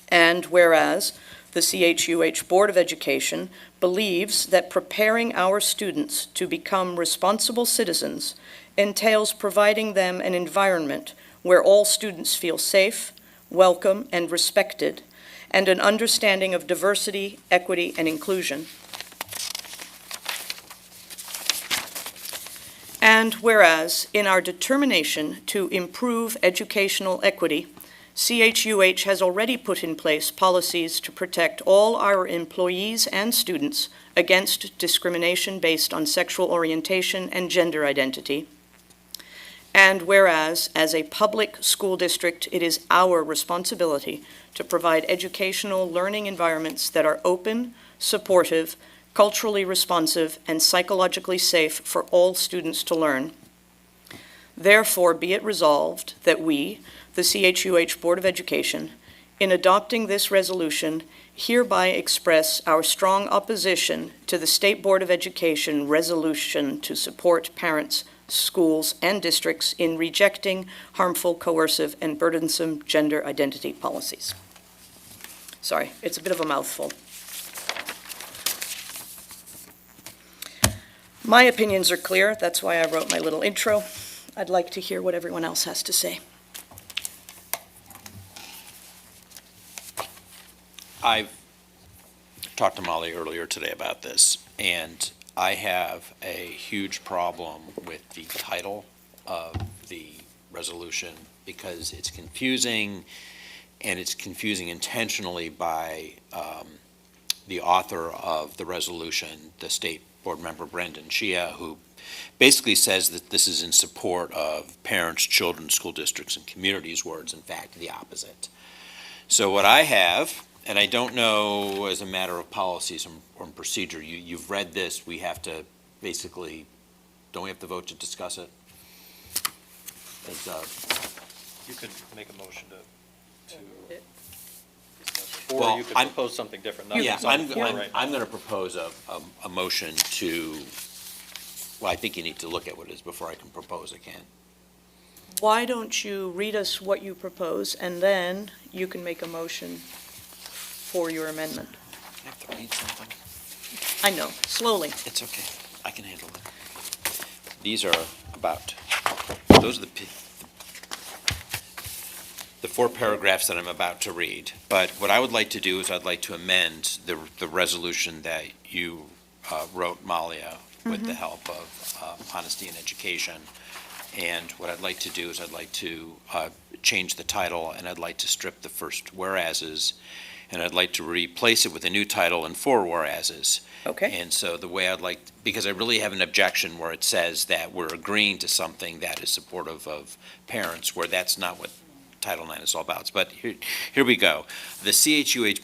And whereas the CHUH Board of Education believes that preparing our students to become responsible citizens entails providing them an environment where all students feel safe, welcome, and respected, and an understanding of diversity, equity, and inclusion. And whereas, in our determination to improve educational equity, CHUH has already put in place policies to protect all our employees and students against discrimination based on sexual orientation and gender identity. And whereas, as a public school district, it is our responsibility to provide educational learning environments that are open, supportive, culturally responsive, and psychologically safe for all students to learn. Therefore, be it resolved that we, the CHUH Board of Education, in adopting this resolution, hereby express our strong opposition to the State Board of Education resolution to support parents, schools, and districts in rejecting harmful, coercive, and burdensome gender identity policies. Sorry, it's a bit of a mouthful. My opinions are clear. That's why I wrote my little intro. I'd like to hear what everyone else has to say. I've talked to Molly earlier today about this, and I have a huge problem with the title of the resolution because it's confusing, and it's confusing intentionally by the author of the resolution, the State Board member Brendan Shea, who basically says that this is in support of parents, children, school districts, and communities, where it's in fact the opposite. So what I have, and I don't know as a matter of policies or procedure, you've read this, we have to basically, don't we have to vote to discuss it? You could make a motion to Or Well, you could I'm- propose something different. Yeah, Nothing's on the floor right now. I'm going to propose a motion to, well, I think you need to look at what it is before I can propose, I can. Why don't you read us what you propose, and then you can make a motion for your amendment? I have to read something. I know, slowly. It's okay. I can handle it. These are about, those are the 4 paragraphs that I'm about to read. But what I would like to do is I'd like to amend the resolution that you wrote, Malia, with the help of Honesty in Education. And what I'd like to do is I'd like to change the title, and I'd like to strip the first whereases, and I'd like to replace it with a new title and 4 whereases. Okay? And so the way I'd like, because I really have an objection where it says that we're agreeing to something that is supportive of parents, where that's not what Title IX is all about. But here we go. The CHUH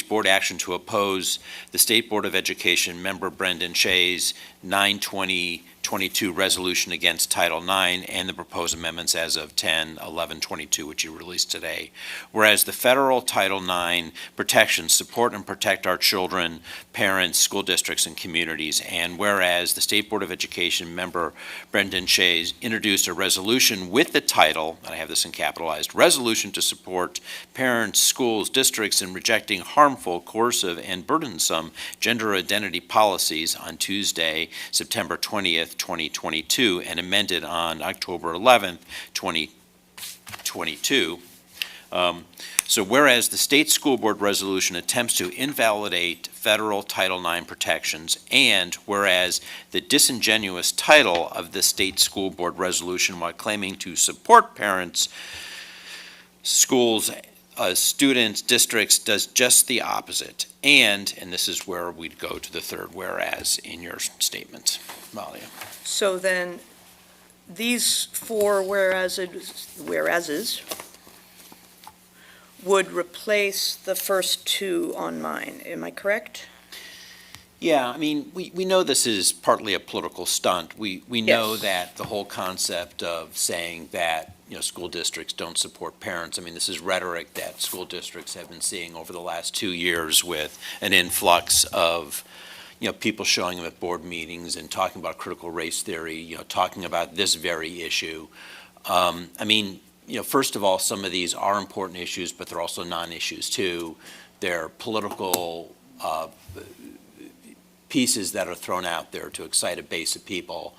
Board action to oppose the State Board of Education member Brendan Shea's 9/20/22 resolution against Title IX and the proposed amendments as of 10/11/22, which you released today. Whereas the federal Title IX protections support and protect our children, parents, school districts, and communities, and whereas the State Board of Education member Brendan Shea's introduced a resolution with the title, and I have this in capitalized, Resolution to Support Parents, Schools, Districts in Rejecting Harmful, Coercive, and Burdensome Gender Identity Policies on Tuesday, September 20th, 2022, and amended on October 11th, 2022. So whereas the state school board resolution attempts to invalidate federal Title IX protections, and whereas the disingenuous title of the state school board resolution, while claiming to support parents, schools, students, districts, does just the opposite. And this is where we'd go to the third whereas in your statement, Malia. So then, these 4 whereases would replace the first 2 on mine, am I correct? Yeah, I mean, we know this is partly a political stunt. We know Yes. that the whole concept of saying that, school districts don't support parents, I mean, this is rhetoric that school districts have been seeing over the last 2 years with an influx of, people showing up at board meetings and talking about critical race theory, talking about this very issue. I mean, first of all, some of these are important issues, but they're also non-issues too. They're political pieces that are thrown out there to excite a base of people.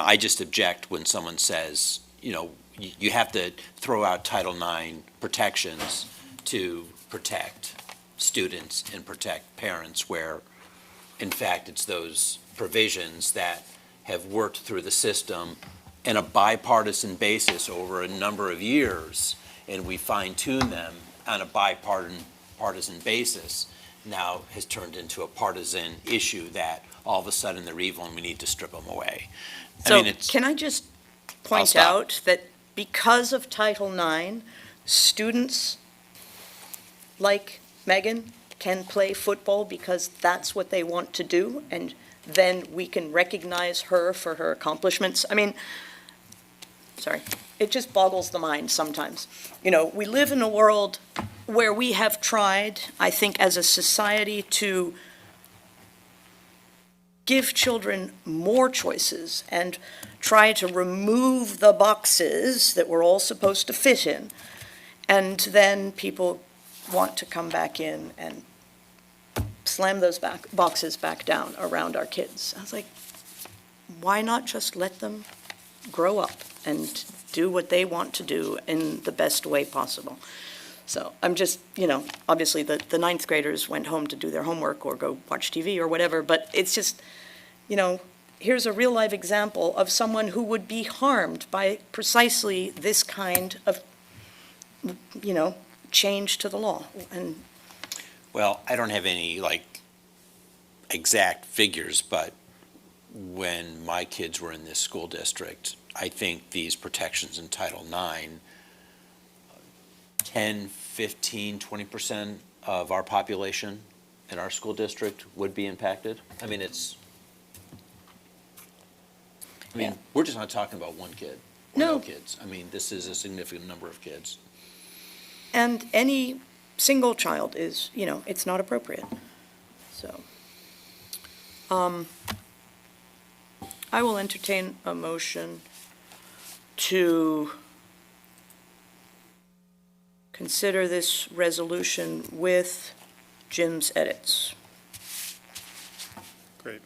I just object when someone says, you have to throw out Title IX protections to protect students and protect parents, where, in fact, it's those provisions that have worked through the system in a bipartisan basis over a number of years, and we fine-tune them on a bipartisan basis, now has turned into a partisan issue that all of a sudden they're evil and we need to strip them away. So can I just point stop. out that because of Title IX, students like Megan can play football because that's what they want to do, and then we can recognize her for her accomplishments? I mean, sorry, it just boggles the mind sometimes. We live in a world where we have tried, I think, as a society to give children more choices and try to remove the boxes that we're all supposed to fit in. And then people want to come back in and slam those boxes back down around our kids. I was like, why not just let them grow up and do what they want to do in the best way possible? So I'm just, obviously the ninth graders went home to do their homework or go watch TV or whatever, but it's just, here's a real life example of someone who would be harmed by precisely this kind of, change to the law. And Well, I don't have any, exact figures, but when my kids were in this school district, I think these protections in Title IX, 10, 15, 20% of our population in our school district would be impacted. I mean, I mean, Yeah. we're just not talking about one kid or No. no kids. I mean, this is a significant number of kids. And any single child is, it's not appropriate. So, I will entertain a motion to consider this resolution with Jim's edits. Great.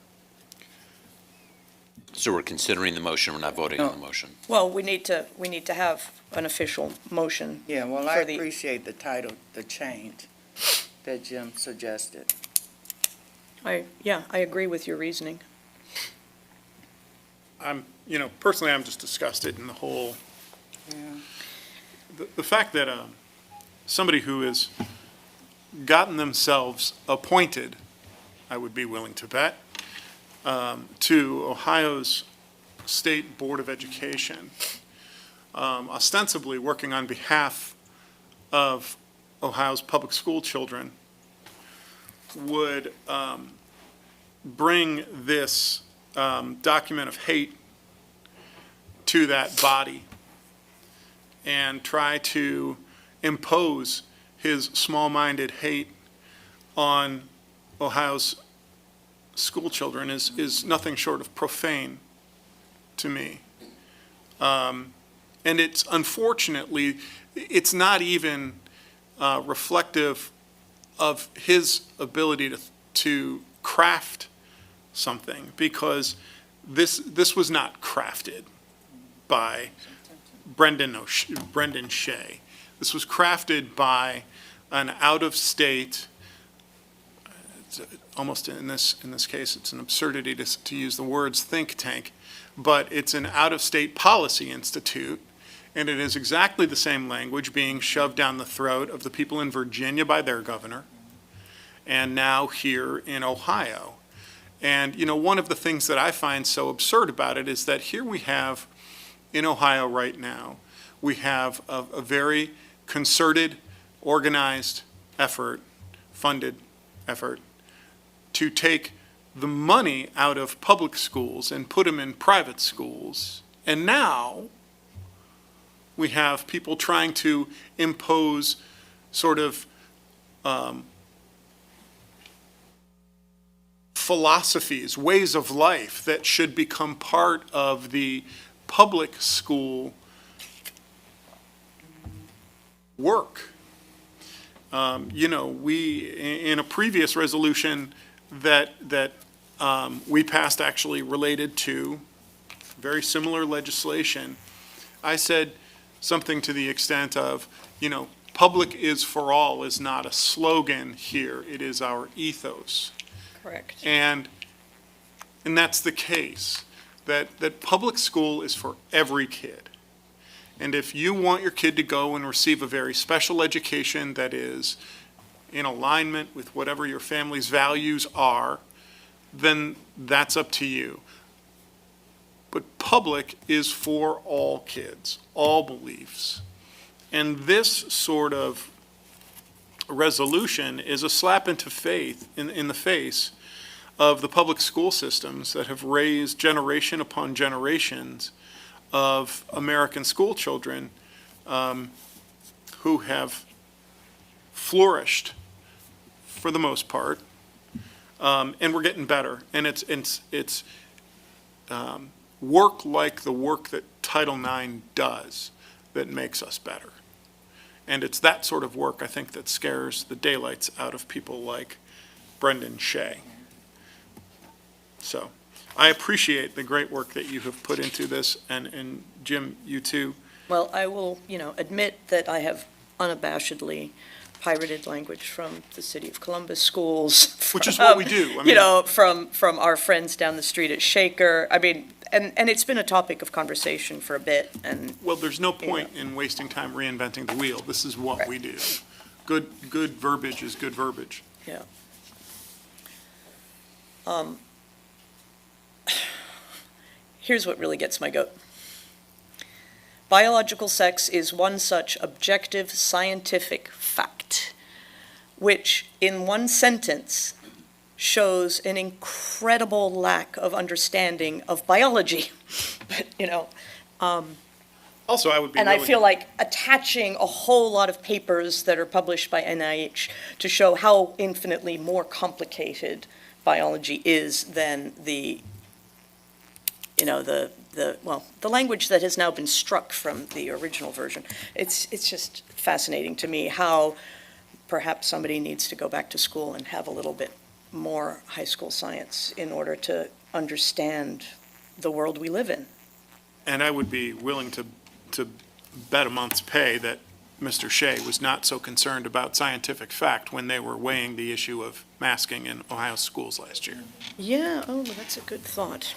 So we're considering the motion, we're not voting on the motion. Well, we need to have an official motion. Yeah, well, I For the- appreciate the title, the change that Jim suggested. I agree with your reasoning. Personally, I'm just disgusted in the whole, Yeah. the fact that somebody who has gotten themselves appointed, I would be willing to bet, to Ohio's State Board of Education, ostensibly working on behalf of Ohio's public school children, would bring this document of hate to that body and try to impose his small-minded hate on Ohio's school children is nothing short of profane to me. And it's unfortunately, it's not even reflective of his ability to craft something, because this was not crafted by Brendan Shea. This was crafted by an out-of-state, it's almost in this case, it's an absurdity to use the words think tank, but it's an out-of-state policy institute, and it is exactly the same language being shoved down the throat of the people in Virginia by their governor, and now here in Ohio. And, one of the things that I find so absurd about it is that here we have, in Ohio right now, we have a very concerted, organized effort, funded effort, to take the money out of public schools and put them in private schools. And now we have people trying to impose sort of philosophies, ways of life that should become part of the public school work. We, in a previous resolution that we passed actually related to very similar legislation, I said something to the extent of, public is for all is not a slogan here, it is our ethos. Correct. And that's the case, that public school is for every kid. And if you want your kid to go and receive a very special education that is in alignment with whatever your family's values are, then that's up to you. But public is for all kids, all beliefs. And this sort of resolution is a slap in the face of the public school systems that have raised generation upon generations of American school children who have flourished for the most part, and we're getting better. And it's work like the work that Title IX does that makes us better. And it's that sort of work, I think, that scares the daylights out of people like Brendan Shea. So I appreciate the great work that you have put into this, and Jim, you too. Well, I will, admit that I have unabashedly pirated language from the City of Columbus schools. Which is what we do. I mean, from our friends down the street at Shaker. I mean, and it's been a topic of conversation for a bit, and well, there's no point in wasting time reinventing the wheel. This is what we do. Good verbiage is good verbiage. yeah. Here's what really gets my goat. Biological sex is one such objective scientific fact, which in one sentence shows an incredible lack of understanding of biology. but, Also, I would be and I willing- feel like attaching a whole lot of papers that are published by NIH to show how infinitely more complicated biology is than the language that has now been struck from the original version. It's just fascinating to me how perhaps somebody needs to go back to school and have a little bit more high school science in order to understand the world we live in. And I would be willing to bet a month's pay that Mr. Shea was not so concerned about scientific fact when they were weighing the issue of masking in Ohio schools last year. Yeah, oh, that's a good thought.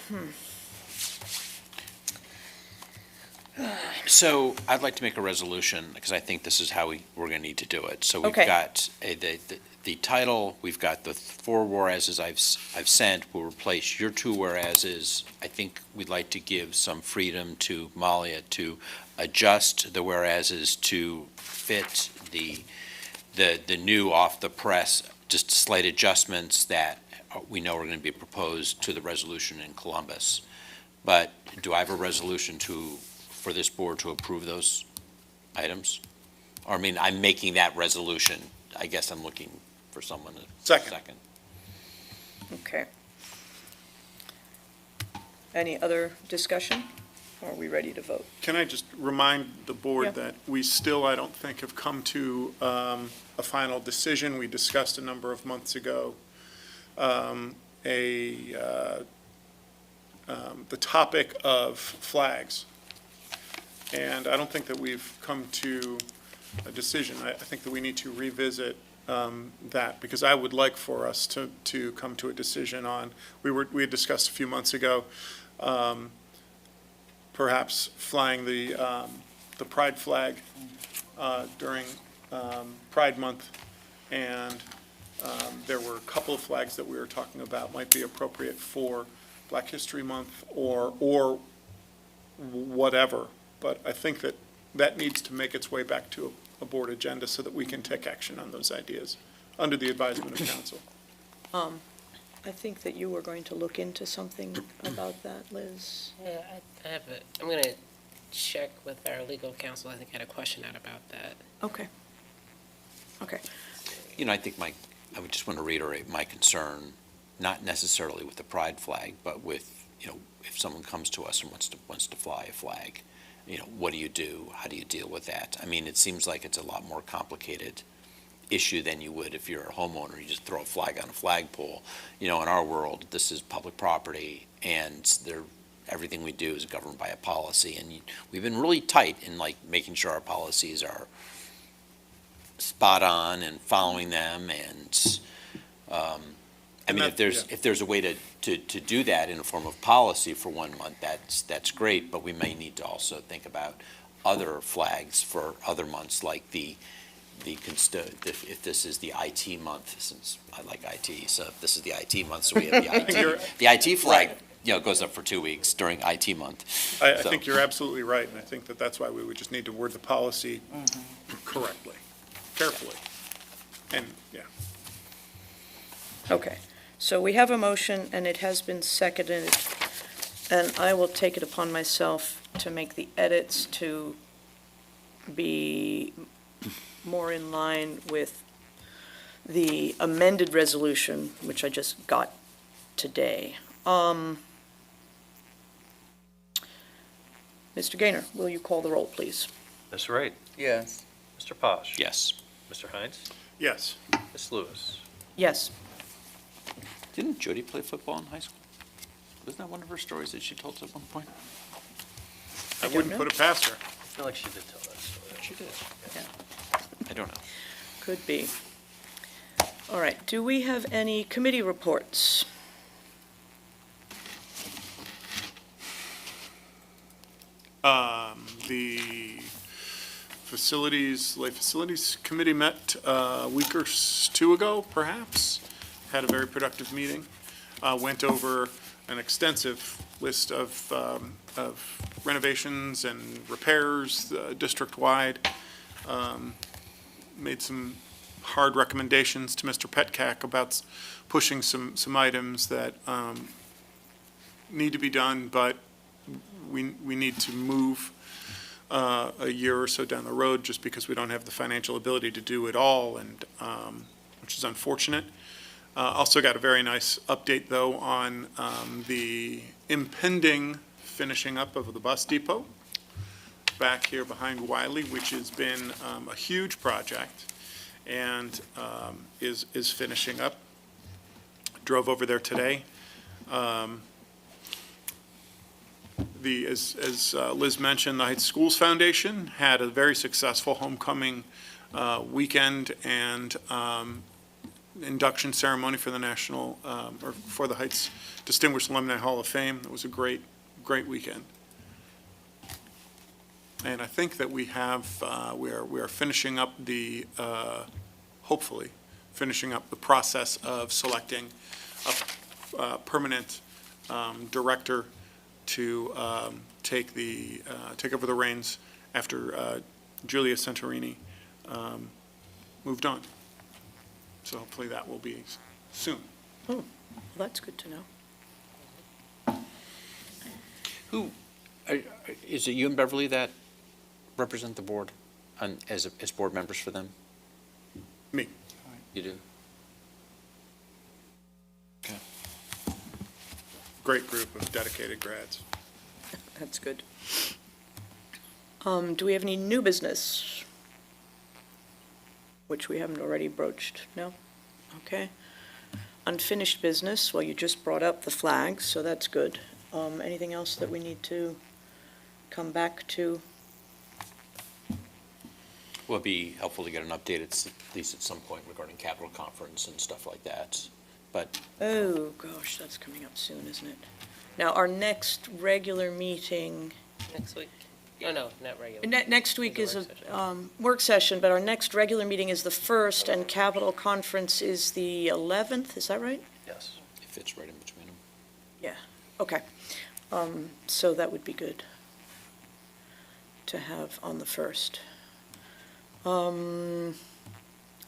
So I'd like to make a resolution, because I think this is how we're going to need to do it. So we've Okay. got the title, we've got the 4 whereases I've sent, we'll replace your 2 whereases. I think we'd like to give some freedom to Malia to adjust the whereases to fit the new off-the-press, just slight adjustments that we know are going to be proposed to the resolution in Columbus. But do I have a resolution for this board to approve those items? Or, I mean, I'm making that resolution. I guess I'm looking for someone to second. Okay. Any other discussion? Or are we ready to vote? Can I just remind the board Yeah. that we still, I don't think, have come to a final decision. We discussed a number of months ago the topic of flags. And I don't think that we've come to a decision. I think that we need to revisit that, because I would like for us to come to a decision on, we had discussed a few months ago, perhaps flying the pride flag during Pride Month, and there were a couple of flags that we were talking about might be appropriate for Black History Month or whatever. But I think that needs to make its way back to a board agenda so that we can take action on those ideas under the advisement of council. I think that you were going to look into something about that, Liz. Yeah, I'm going to check with our legal counsel. I think I had a question out about that. Okay. Okay. I think I would just want to reiterate my concern, not necessarily with the pride flag, but with, if someone comes to us and wants to fly a flag, what do you do? How do you deal with that? I mean, it seems like it's a lot more complicated issue than you would if you're a homeowner. You just throw a flag on a flagpole. In our world, this is public property, and everything we do is governed by a policy. And we've been really tight in making sure our policies are spot on and following them. And if there's a way to do that in a form of policy for 1 month, that's great. But we may need to also think about other flags for other months, like if this is the IT month, since I like IT, so if this is the IT month, so we have the IT flag, goes up for 2 weeks during IT month. I think you're absolutely right, and I think that's why we would just need to word the policy correctly, carefully, and, yeah. Okay. So we have a motion, and it has been seconded, and I will take it upon myself to make the edits to be more in line with the amended resolution, which I just got today. Mr. Gaynor, will you call the roll, please? Ms. Wright, Yes. Mr. Posh. Yes. Mr. Hines, Yes. Ms. Lewis. Yes. Didn't Jody play football in high school? Wasn't that one of her stories that she told us at one point? I wouldn't put it past her. I feel like she did tell that story. She did. Yeah. I don't know. Could be. All right, do we have any committee reports? The Lay Facilities Committee met a week or 2 ago, perhaps, had a very productive meeting, went over an extensive list of renovations and repairs district-wide, made some hard recommendations to Mr. Petcack about pushing some items that need to be done, but we need to move a year or so down the road just because we don't have the financial ability to do it all, and which is unfortunate. Also got a very nice update, though, on the impending finishing up of the bus depot back here behind Wiley, which has been a huge project and is finishing up. Drove over there today. As Liz mentioned, the Heights Schools Foundation had a very successful homecoming weekend and induction ceremony for the National, or for the Heights Distinguished Alumni Hall of Fame. It was a great weekend. And I think that we have, we are finishing up the, hopefully, finishing up the process of selecting a permanent director to take over the reins after Julia Santorini moved on. So hopefully that will be soon. Well, that's good to know. Is it you and Beverly that represent the board as board members for them? Me. You do? Great group of dedicated grads. That's good. Do we have any new business? Which we haven't already broached, no? Okay. Unfinished business, well, you just brought up the flags, so that's good. Anything else that we need to come back to? Well, it'd be helpful to get an update at least at some point regarding Capitol Conference and stuff like that, but. Oh, gosh, that's coming up soon, isn't it? Now, our next regular meeting, Next week. Oh, no, not regular. next week is It's a a work session, but our next regular meeting is the 1st, and Capitol Conference is the 11th, is that right? Yes. It fits right in between them. Okay. So that would be good to have on the 1st.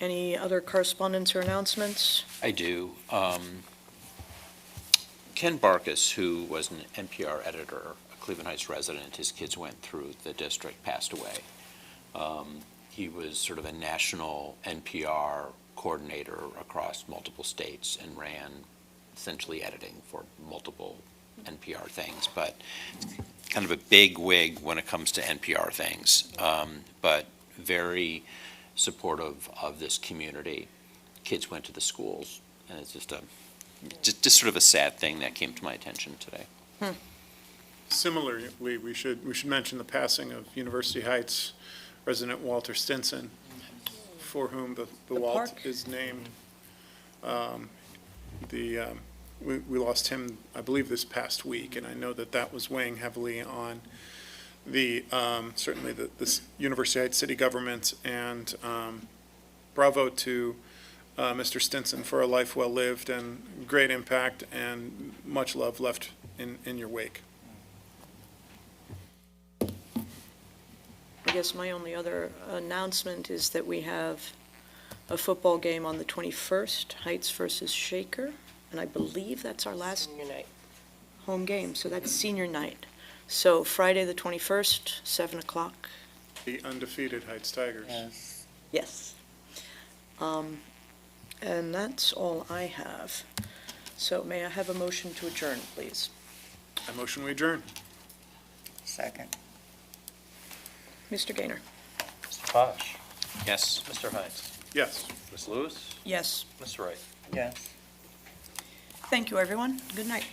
Any other correspondence or announcements? I do. Ken Barkus, who was an NPR editor, a Cleveland Heights resident, his kids went through the district, passed away. He was sort of a national NPR coordinator across multiple states and ran essentially editing for multiple NPR things, but kind of a big wig when it comes to NPR things, but very supportive of this community. Kids went to the schools, and it's just sort of a sad thing that came to my attention today. Similarly, we should mention the passing of University Heights resident Walter Stinson, for whom the Walt park? is named. We lost him, I believe, this past week, and I know that was weighing heavily on the certainly the University Heights city government, and bravo to Mr. Stinson for a life well lived and great impact and much love left in your wake. I guess my only other announcement is that we have a football game on the 21st, Heights versus Shaker, and I believe that's our last Senior night. home game, so that's senior night. So Friday, the 21st, 7 o'clock. The undefeated Heights Tigers. Yes. Yes. And that's all I have. So may I have a motion to adjourn, please? I motion we adjourn. Second. Mr. Gaynor? Mr. Posh. Yes? Mr. Hines. Yes. Ms. Lewis. Yes. Mr. Wright. Yes. Thank you, everyone. Good night.